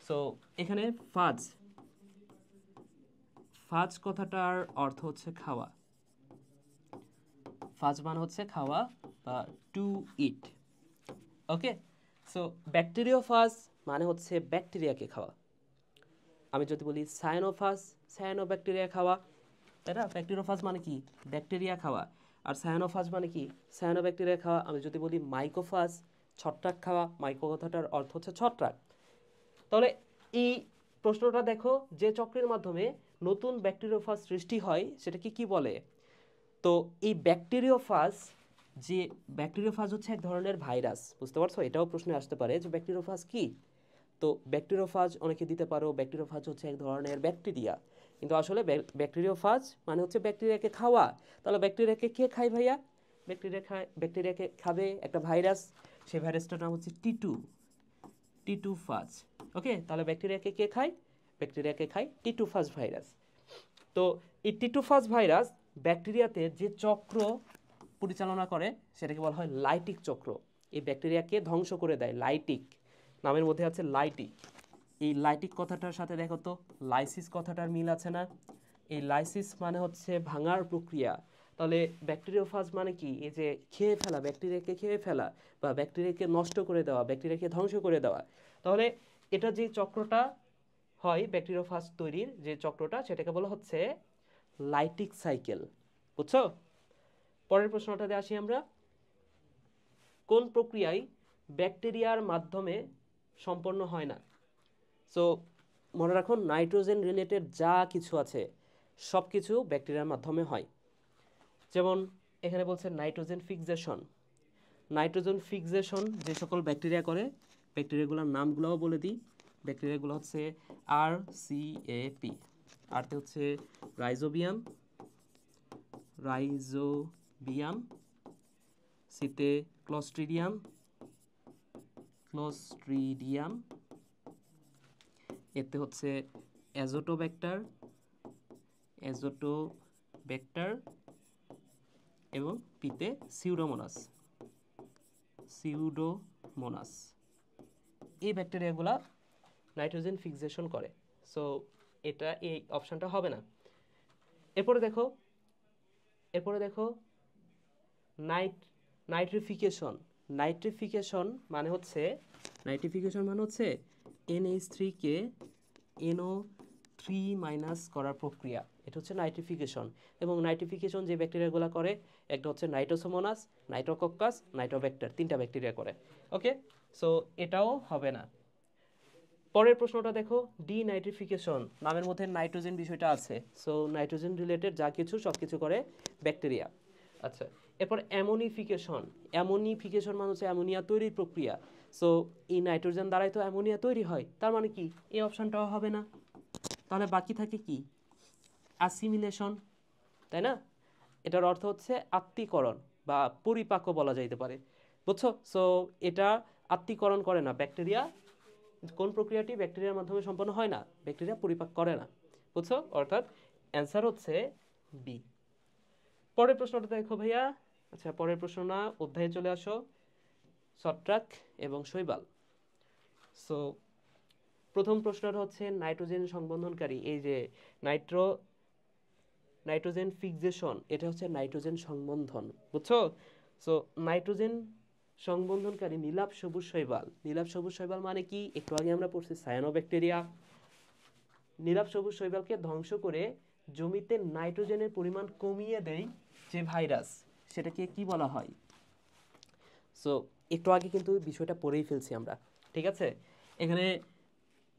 সো এখানে ফাজ কথাটার অর্থ হচ্ছে খাওয়া। ফাজ মানে হচ্ছে খাওয়া বা টু ইট। ওকে, সো ব্যাকটেরিওফাজ মানে হচ্ছে ব্যাকটেরিয়াকে খাওয়া। আমি যদি বলি সায়ানোব্যাকটেরিয়া খাওয়া, তাই না? ব্যাকটেরিওফাজ মানে কি? ব্যাকটেরিয়া খাওয়া। আর সায়ানোফাজ মানে কি? সায়ানোব্যাকটেরিয়া খাওয়া। আমি যদি বলি মাইকোফাজ, ছত্রাক খাওয়া, মাইকো কথাটার অর্থ হচ্ছে ছত্রাক। তাহলে এই প্রশ্নটা দেখো, যে চক্রের মাধ্যমে নতুন ব্যাকটেরিওফাজ সৃষ্টি হয় সেটাকে কি বলে? তো এই ব্যাকটেরিওফাজ হচ্ছে এক ধরনের ভাইরাস, বুঝতে পারছো? এটাও প্রশ্নে আসতে পারে যে ব্যাকটেরিওফাজ কি। তো ব্যাকটেরিওফাজ অনেকে দিতে পারো, ব্যাকটেরিওফাজ হচ্ছে এক ধরনের ব্যাকটেরিয়া, কিন্তু আসলে ব্যাকটেরিওফাজ মানে হচ্ছে ব্যাকটেরিয়াকে খাওয়া। তাহলে ব্যাকটেরিয়াকে কে খায় ভাইয়া? ব্যাকটেরিয়াকে খাবে একটা ভাইরাস, সেই ভাইরাসটার নাম হচ্ছে টিটুফাজ। ওকে, তাহলে ব্যাকটেরিয়াকে কে খায়? ব্যাকটেরিয়াকে খায় টিটুফাজ ভাইরাস। তো এই টিটুফাজ ভাইরাস ব্যাকটেরিয়াতে যে চক্র পরিচালনা করে সেটাকে বলা হয় লাইটিক চক্র। এই ব্যাকটেরিয়াকে ধ্বংস করে দেয় লাইটিক, নামের মধ্যে আছে লাইটিক। এই লাইটিক কথাটার সাথে দেখো তো লাইসিস কথাটার মিল আছে না? এই লাইসিস মানে হচ্ছে ভাঙার প্রক্রিয়া। তাহলে ব্যাকটেরিওফাজ মানে কি? এই যে খেয়ে ফেলা, ব্যাকটেরিয়াকে খেয়ে ফেলা বা ব্যাকটেরিয়াকে নষ্ট করে দেওয়া, ব্যাকটেরিয়াকে ধ্বংস করে দেওয়া। তাহলে এটা যে চক্রটা হয় ব্যাকটেরিওফাজ তৈরির যে চক্রটা, সেটাকে বলা হচ্ছে লাইটিক সাইকেল, বুঝছো? পরের প্রশ্নটাতে আসি আমরা। কোন প্রক্রিয়ায় ব্যাকটেরিয়ার মাধ্যমে সম্পন্ন হয় না? সো মনে রাখো, নাইট্রোজেন রিলেটেড যা কিছু আছে সব কিছু ব্যাকটেরিয়ার মাধ্যমে হয়। যেমন এখানে বলছে নাইট্রোজেন ফিক্সেশন যে সকল ব্যাকটেরিয়া করে, ব্যাকটেরিয়াগুলোর নামগুলোও বলে দিই। ব্যাকটেরিয়াগুলো হচ্ছে RCAP, আরতে হচ্ছে রাইজোবিয়াম, সিতে ক্লোস্ট্রিডিয়াম, এতে হচ্ছে অ্যাজোটোব্যাক্টার, এবং পিতে সিউডোমোনাস। সিউডোমোনাস এই ব্যাকটেরিয়াগুলা নাইট্রোজেন ফিক্সেশন করে। সো এটা এই অপশানটা হবে না। এরপরে দেখো নাইট্রিফিকেশন। নাইট্রিফিকেশন মানে হচ্ছে NH3 কে NO3 মাইনাস করার প্রক্রিয়া, এটা হচ্ছে নাইট্রিফিকেশন। এবং নাইট্রিফিকেশন যে ব্যাকটেরিয়াগুলো করে, একটা হচ্ছে নাইট্রোসোমোনাস, নাইট্রোকক্কাস, নাইট্রোব্যাক্টার, 3টা ব্যাকটেরিয়া করে। ওকে, সো এটাও হবে না। পরের প্রশ্নটা দেখো, ডিনাইট্রিফিকেশন, নামের মধ্যে নাইট্রোজেন বিষয়টা আছে। সো নাইট্রোজেন রিলেটেড যা কিছু সব কিছু করে ব্যাকটেরিয়া। আচ্ছা, এরপর অ্যামোনিফিকেশন মানে হচ্ছে অ্যামোনিয়া তৈরির প্রক্রিয়া। সো এই নাইট্রোজেন দ্বারাই তো অ্যামোনিয়া তৈরি হয়, তার মানে কি এই অপশানটাও হবে না। তাহলে বাকি থাকে কি? অ্যাসিমিলেশন, তাই না? এটার অর্থ হচ্ছে আত্তীকরণ বা পরিপাক্য বলা যাইতে পারে, বুঝছো? সো এটা আত্তীকরণ করে না ব্যাকটেরিয়া। কোন প্রক্রিয়াটি ব্যাকটেরিয়ার মাধ্যমে সম্পন্ন হয় না? ব্যাকটেরিয়া পরিপাক করে না, বুঝছো? অর্থাৎ অ্যান্সার হচ্ছে বি। পরের প্রশ্নটা দেখো ভাইয়া। আচ্ছা, পরের প্রশ্ন না, অধ্যায়ে চলে আসো। ছত্রাক এবং শৈবাল। সো প্রথম প্রশ্নটা হচ্ছে নাইট্রোজেন সংবন্ধনকারী, এই যে নাইট্রোজেন ফিক্সেশন, এটা হচ্ছে নাইট্রোজেন সংবন্ধন, বুঝছো? সো নাইট্রোজেন সংবন্ধনকারী নীলাভ সবুজ শৈবাল মানে কি? একটু আগে আমরা পড়ছি সায়ানোব্যাকটেরিয়া। নীলাভ সবুজ শৈবালকে ধ্বংস করে জমিতে নাইট্রোজেনের পরিমাণ কমিয়ে দেয় যে ভাইরাস, সেটাকে কি বলা হয়? সো একটু আগে কিন্তু বিষয়টা পড়েই ফেলছি আমরা, ঠিক আছে?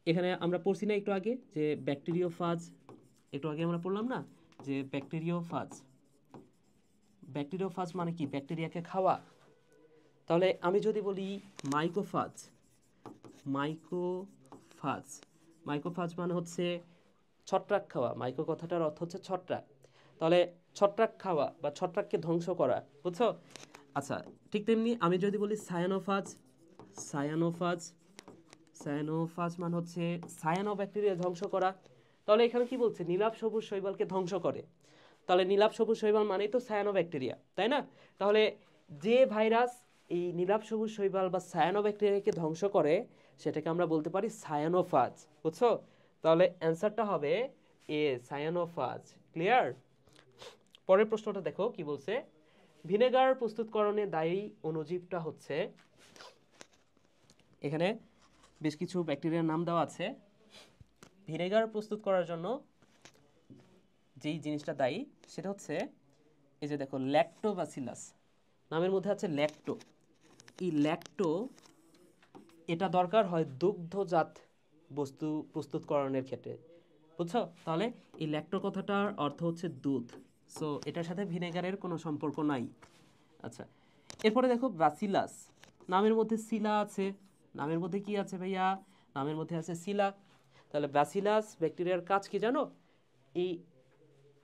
এখানে আমরা পড়ছি না একটু আগে যে ব্যাকটেরিওফাজ, একটু আগে আমরা পড়লাম না যে ব্যাকটেরিওফাজ মানে কি? ব্যাকটেরিয়াকে খাওয়া। তাহলে আমি যদি বলি মাইকোফাজ মানে হচ্ছে ছত্রাক খাওয়া। মাইকো কথাটার অর্থ হচ্ছে ছত্রাক। তাহলে ছত্রাক খাওয়া বা ছত্রাককে ধ্বংস করা, বুঝছো? আচ্ছা, ঠিক তেমনি আমি যদি বলি সায়ানোফাজ মানে হচ্ছে সায়ানো ব্যাকটেরিয়া ধ্বংস করা। তাহলে এখানে কি বলছে? নীলাভ সবুজ শৈবালকে ধ্বংস করে। তাহলে নীলাভ সবুজ শৈবাল মানেই তো সায়ানো ব্যাকটেরিয়া, তাই না? তাহলে যে ভাইরাস এই নীলাভ সবুজ শৈবাল বা সায়ানো ব্যাকটেরিয়াকে ধ্বংস করে, সেটাকে আমরা বলতে পারি সায়ানোফাজ, বুঝছো? তাহলে অ্যান্সারটা হবে এ, সায়ানোফাজ। ক্লিয়ার? পরের প্রশ্নটা দেখো কি বলছে। ভিনেগার প্রস্তুতকরণে দায়ী অণুজীবটা হচ্ছে, এখানে বেশ কিছু ব্যাকটেরিয়ার নাম দেওয়া আছে। ভিনেগার প্রস্তুত করার জন্য যেই জিনিসটা দায়ী সেটা হচ্ছে, এই যে দেখো, ল্যাক্টোবাসিলাস। নামের মধ্যে আছে ল্যাক্টো। এই ল্যাক্টো, এটা দরকার হয় দুগ্ধজাত বস্তু প্রস্তুতকরণের ক্ষেত্রে, বুঝছো? তাহলে এই ল্যাক্টো কথাটার অর্থ হচ্ছে দুধ। সো এটার সাথে ভিনেগারের কোনো সম্পর্ক নাই। আচ্ছা, এরপরে দেখো ব্যাসিলাস। নামের মধ্যে শিলা আছে। নামের মধ্যে কি আছে ভাইয়া? নামের মধ্যে আছে শিলা। তাহলে ব্যাসিলাস ব্যাকটেরিয়ার কাজ কি জানো? এই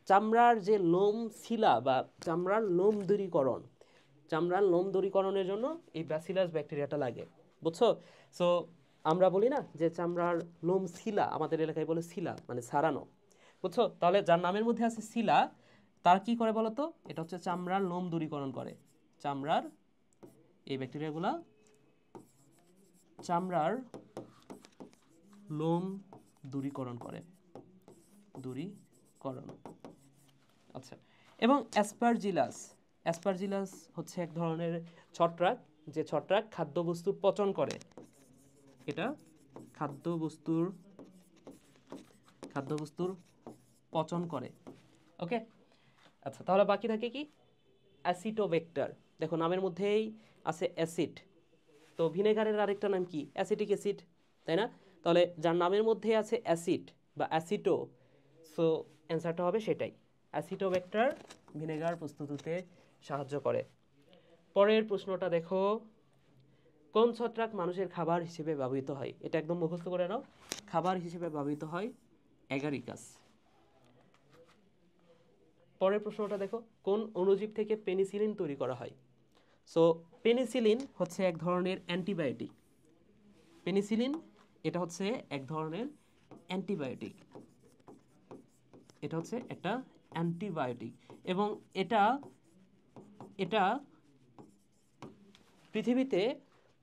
চামড়ার যে লোম শিলা বা চামড়ার লোম দূরীকরণের জন্য এই ব্যাসিলাস ব্যাকটেরিয়াটা লাগে, বুঝছো? সো আমরা বলি না যে চামড়ার লোম শিলা, আমাদের এলাকায় বলে শিলা মানে সারানো, বুঝছো? তাহলে যার নামের মধ্যে আছে শিলা, তার কি করে বলতো? এটা হচ্ছে চামড়ার লোম দূরীকরণ করে। এই ব্যাকটেরিয়াগুলা চামড়ার লোম দূরীকরণ করে। আচ্ছা, এবং অ্যাসপারজিলাস হচ্ছে এক ধরনের ছত্রাক, যে ছত্রাক খাদ্যবস্তুর পচন করে। এটা খাদ্যবস্তুর পচন করে। ওকে, আচ্ছা, তাহলে বাকি থাকে কি? অ্যাসিটোবেক্টর। দেখো নামের মধ্যেই আছে অ্যাসিড, তো ভিনেগারের আরেকটা নাম কি? অ্যাসিটিক অ্যাসিড, তাই না? তাহলে যার নামের মধ্যে আছে অ্যাসিড বা অ্যাসিটো, সো অ্যান্সারটা হবে সেটাই। অ্যাসিটোবেক্টর ভিনেগার প্রস্তুতিতে সাহায্য করে। পরের প্রশ্নটা দেখো, কোন ছত্রাক মানুষের খাবার হিসেবে ব্যবহৃত হয়? এটা একদম মুখস্থ করে নাও। খাবার হিসেবে ব্যবহৃত হয় অ্যাগারিকাস। পরের প্রশ্নটা দেখো, কোন অণুজীব থেকে পেনিসিলিন তৈরি করা হয়? সো পেনিসিলিন হচ্ছে এক ধরনের অ্যান্টিবায়োটিক। এটা হচ্ছে একটা অ্যান্টিবায়োটিক এবং এটা এটা পৃথিবীতে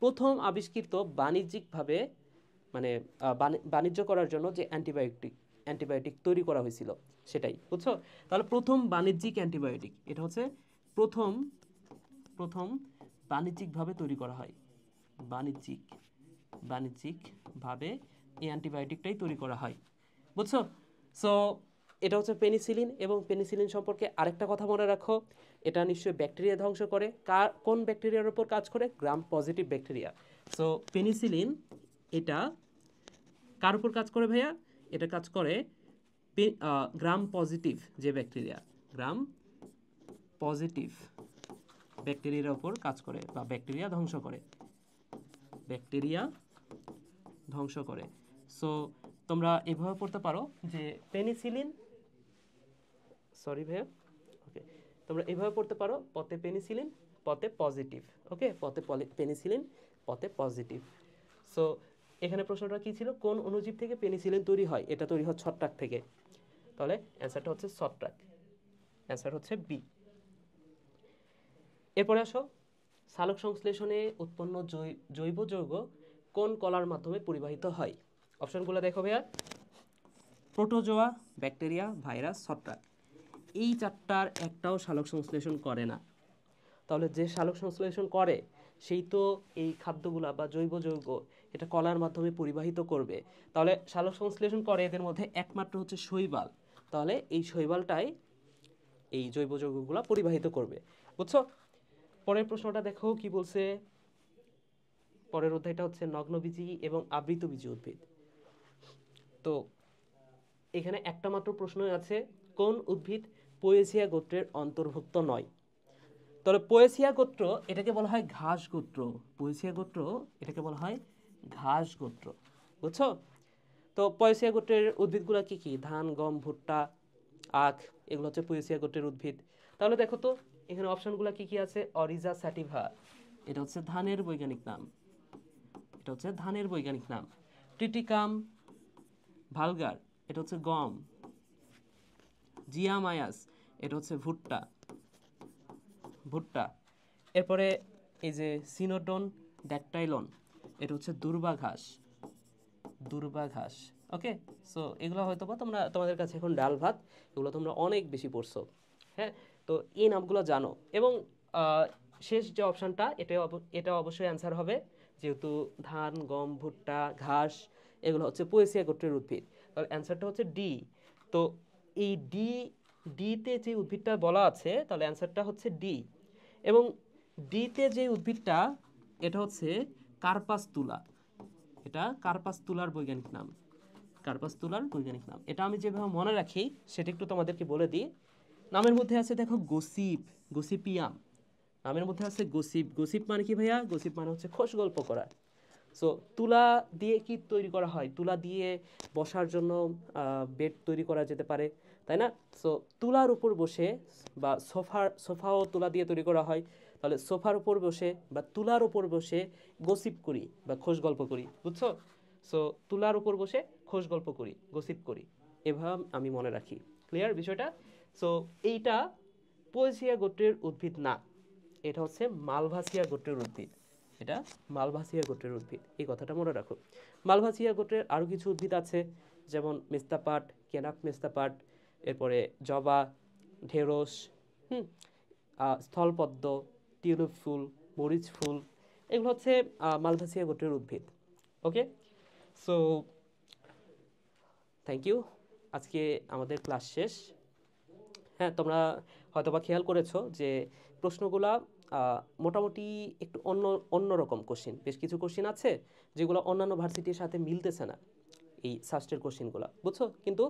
প্রথম আবিষ্কৃত বাণিজ্যিকভাবে মানে বাণিজ্য করার জন্য যে অ্যান্টিবায়োটিক তৈরি করা হয়েছিল সেটাই, বুঝছো? তাহলে প্রথম বাণিজ্যিক অ্যান্টিবায়োটিক, এটা হচ্ছে প্রথম প্রথম বাণিজ্যিকভাবে তৈরি করা হয়, বাণিজ্যিকভাবে এই অ্যান্টিবায়োটিকটাই তৈরি করা হয়, বুঝছো? সো এটা হচ্ছে পেনিসিলিন। এবং পেনিসিলিন সম্পর্কে আরেকটা কথা মনে রাখো, এটা নিশ্চয়ই ব্যাকটেরিয়া ধ্বংস করে। কোন ব্যাকটেরিয়ার উপর কাজ করে? Gram positive bacteria. So penicillin এটা কার উপর কাজ করে ভাইয়া? এটা কাজ করে গ্রাম পজিটিভ যে ব্যাকটেরিয়া, গ্রাম পজিটিভ ব্যাকটেরিয়ার উপর কাজ করে বা ব্যাকটেরিয়া ধ্বংস করে। সো তোমরা এভাবে পড়তে পারো যে পেনিসিলিন, সরি ভাইয়া, ওকে, তোমরা এভাবে পড়তে পারো, পথে পেনিসিলিন পথে পজিটিভ, ওকে, পথে পেনিসিলিন পথে পজিটিভ। সো এখানে প্রশ্নটা কি ছিল? কোন অণুজীব থেকে পেনিসিলিন তৈরি হয়? এটা তৈরি হয় ছত্রাক থেকে। তাহলে অ্যান্সারটা হচ্ছে ছত্রাক, অ্যান্সার হচ্ছে বি। এরপরে আসো, সালোক সংশ্লেষণে উৎপন্ন জৈব যৌগ কোন কলার মাধ্যমে পরিবাহিত হয়? অপশনগুলো দেখো ভাইয়া, প্রোটোজোয়া, ব্যাকটেরিয়া, ভাইরাস, ছত্রাক। এই চারটার একটাও সালোক সংশ্লেষণ করে না। তাহলে যে সালোক সংশ্লেষণ করে সেই তো এই খাদ্যগুলা বা জৈব যৌগ এটা কলার মাধ্যমে পরিবাহিত করবে। তাহলে সালোক সংশ্লেষণ করে এদের মধ্যে একমাত্র হচ্ছে শৈবাল। তাহলে এই শৈবালটাই এই জৈব যৌগগুলা পরিবাহিত করবে, বুঝছো? পরের প্রশ্নটা দেখো কি বলছে। পরের অধ্যায়টা হচ্ছে নগ্নবীজী এবং আবৃতবীজী উদ্ভিদ। তো এখানে একটা মাত্র প্রশ্নই আছে, কোন উদ্ভিদ পোয়েসিয়া গোত্রের অন্তর্ভুক্ত নয়? তাহলে পোয়েসিয়া গোত্র এটাকে বলা হয় ঘাস গোত্র, পোয়েসিয়া গোত্র এটাকে বলা হয় ঘাস গোত্র, বুঝছো? তো পোয়েসিয়া গোত্রের উদ্ভিদগুলো কি কি? ধান, গম, ভুট্টা, আখ, এগুলো হচ্ছে পোয়েসিয়া গোত্রের উদ্ভিদ। তাহলে দেখো তো এখানে অপশনগুলো কি কি আছে। অরিজা স্যাটিভা, এটা হচ্ছে ধানের বৈজ্ঞানিক নাম, ট্রিটিকাম ভালগার, এটা হচ্ছে গম, জিয়ামায়াস, এটা হচ্ছে ভুট্টা। এরপরে এই যে সিনোডন ড্যাকটাইলন, এটা হচ্ছে দুর্বা ঘাস। ওকে, সো এগুলো হয়তো বা তোমাদের কাছে এখন ডাল ভাত, এগুলো তোমরা অনেক বেশি পড়ছো। হ্যাঁ, তো এই নামগুলো জানো। এবং শেষ যে অপশানটা এটা অবশ্যই অ্যান্সার হবে, যেহেতু ধান, গম, ভুট্টা, ঘাস এগুলো হচ্ছে পোয়েসিয়া গোত্রের উদ্ভিদ। তাহলে অ্যান্সারটা হচ্ছে ডি। তো এই ডিতে যে উদ্ভিদটা বলা আছে, তাহলে অ্যান্সারটা হচ্ছে ডি। এবং ডিতে যে উদ্ভিদটা, এটা হচ্ছে কার্পাস তুলা, এটা কার্পাস তুলার বৈজ্ঞানিক নাম, এটা আমি যেভাবে মনে রাখি সেটা একটু তোমাদেরকে বলে দিই। নামের মধ্যে আছে দেখো গসিপিয়াম, নামের মধ্যে আছে গসিপ মানে কি ভাইয়া? গসিপ মানে হচ্ছে খোশ গল্প করা। সো তুলা দিয়ে কি তৈরি করা হয়? তুলা দিয়ে বসার জন্য বেড তৈরি করা যেতে পারে, তাই না? সো তুলার উপর বসে, বা সোফাও তুলা দিয়ে তৈরি করা হয়। তাহলে সোফার উপর বসে বা তুলার উপর বসে গসিপ করি বা খোশ গল্প করি, বুঝছো? সো তুলার উপর বসে খোশ গল্প করি, গসিপ করি, এভাবে আমি মনে রাখি। ক্লিয়ার বিষয়টা? সো এইটা পোয়েসিয়া গোত্রের উদ্ভিদ না, এটা হচ্ছে মালভাসিয়া গোত্রের উদ্ভিদ, এই কথাটা মনে রাখো। মালভাসিয়া গোত্রের আরও কিছু উদ্ভিদ আছে, যেমন মেস্তাপাট, কেনাক মেস্তাপাট, এরপরে জবা, ঢেঁড়স, স্থলপদ্ম, টিউলিপ ফুল, মরিচ ফুল, এগুলো হচ্ছে মালভাসিয়া গোত্রের উদ্ভিদ। ওকে, সো থ্যাংক ইউ, আজকে আমাদের ক্লাস শেষ। হ্যাঁ, তোমরা হয়তোবা খেয়াল করেছো যে প্রশ্নগুলা মোটামুটি একটু অন্যরকম কোশ্চিন, বেশ কিছু কোশ্চিন আছে যেগুলো অন্যান্য ভার্সিটির সাথে মিলতেছে না, এই সাস্টের কোশ্চিনগুলো, বুঝছো? কিন্তু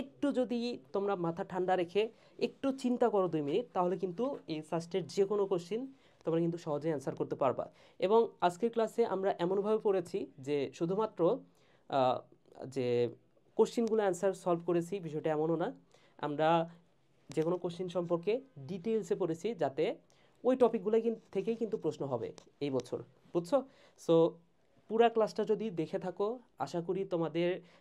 একটু যদি তোমরা মাথা ঠান্ডা রেখে একটু চিন্তা করো 2 মিনিট, তাহলে কিন্তু এই সাস্টের যে কোনো কোশ্চিন তোমরা কিন্তু সহজে অ্যান্সার করতে পারবা। এবং আজকের ক্লাসে আমরা এমনভাবে পড়েছি যে শুধুমাত্র যে কোশ্চিনগুলো অ্যান্সার সলভ করেছি, বিষয়টা এমনও না। আমরা যে কোনো কোশ্চিন সম্পর্কে ডিটেলসে পড়েছি, যাতে ওই টপিকগুলো থেকেই কিন্তু প্রশ্ন হবে এই বছর, বুঝছো? সো পুরা ক্লাসটা যদি দেখে থাকো, আশা করি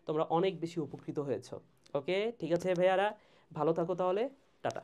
তোমরা অনেক বেশি উপকৃত হয়েছো। ওকে, ঠিক আছে ভাইয়ারা, ভালো থাকো তাহলে, টাটা।